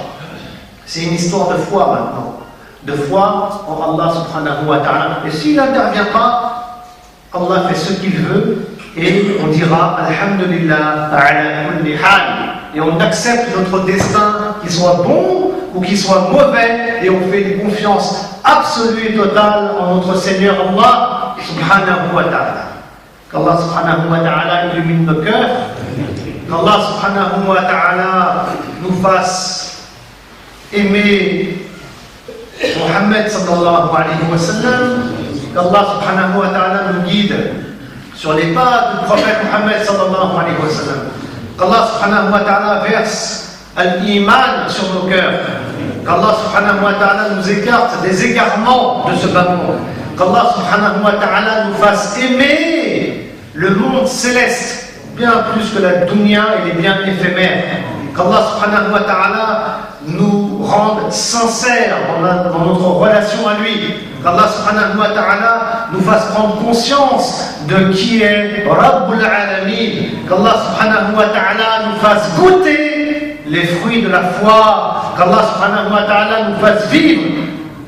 C'est une histoire de foi maintenant, de foi en Allah subhanahu wa ta'ala, et s'il n'intervient pas, Allah fait ce qu'il veut, et on dira Alhamdulillah ala kulli hal, et on accepte notre destin, qu'il soit bon ou qu'il soit mauvais, et on fait une confiance absolue et totale en notre Seigneur Allah subhanahu wa ta'ala. Qu'Allah subhanahu wa ta'ala illumine nos cœurs, qu'Allah subhanahu wa ta'ala nous fasse aimer Muhammad sallallahu alayhi wa sallam, qu'Allah subhanahu wa ta'ala nous guide sur les pas du prophète Muhammad sallallahu alayhi wa sallam, qu'Allah subhanahu wa ta'ala verse al-iman sur nos cœurs, qu'Allah subhanahu wa ta'ala nous écarte des égarements de ce bas monde, qu'Allah subhanahu wa ta'ala nous fasse aimer le monde céleste bien plus que la dunya et les biens éphémères, qu'Allah subhanahu wa ta'ala nous rende sincères dans notre relation à lui, qu'Allah subhanahu wa ta'ala nous fasse prendre conscience de qui est Rabbul Alamin, qu'Allah subhanahu wa ta'ala nous fasse goûter les fruits de la foi, qu'Allah subhanahu wa ta'ala nous fasse vivre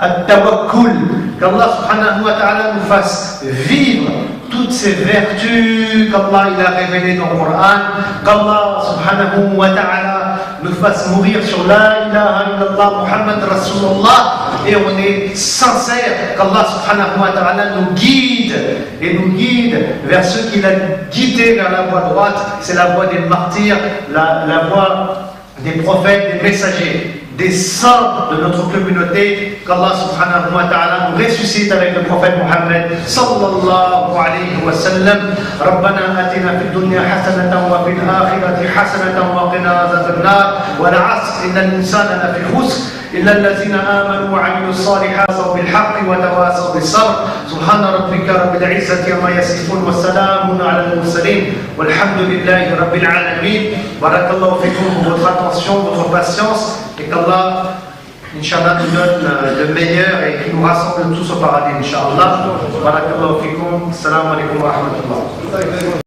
at-tawakkul, qu'Allah subhanahu wa ta'ala nous fasse vivre toutes ces vertus qu'Allah il a révélées dans le Coran, qu'Allah subhanahu wa ta'ala nous fasse mourir sur la ilaha illallah Muhammad Rasulullah, et on est sincère, qu'Allah subhanahu wa ta'ala nous guide et nous guide vers ceux qu'il a guidés vers la voie droite, c'est la voie des martyrs, la voie des prophètes, des messagers, des saints de notre communauté, qu'Allah subhanahu wa ta'ala nous ressuscite avec le prophète Muhammad sallallahu alayhi wa sallam. ربنا آتنا في الدنيا حسنة وفي الآخرة حسنة وقنا عذاب النار والعصر إن الإنسان لفي خسر إلا الذين آمنوا وعملوا الصالحات بالحق وتواصوا بالصبر سبحان ربك رب العزة عما يصفون والسلام على المرسلين والحمد لله رب العالمين. بارك الله فيكم pour votre attention, votre patience, et qu'Allah Inch'Allah nous donne le meilleur et qui nous rassemble tous au paradis, Inch'Allah. Barakallahu fikum. Assalamu alaikum wa rahmatullah.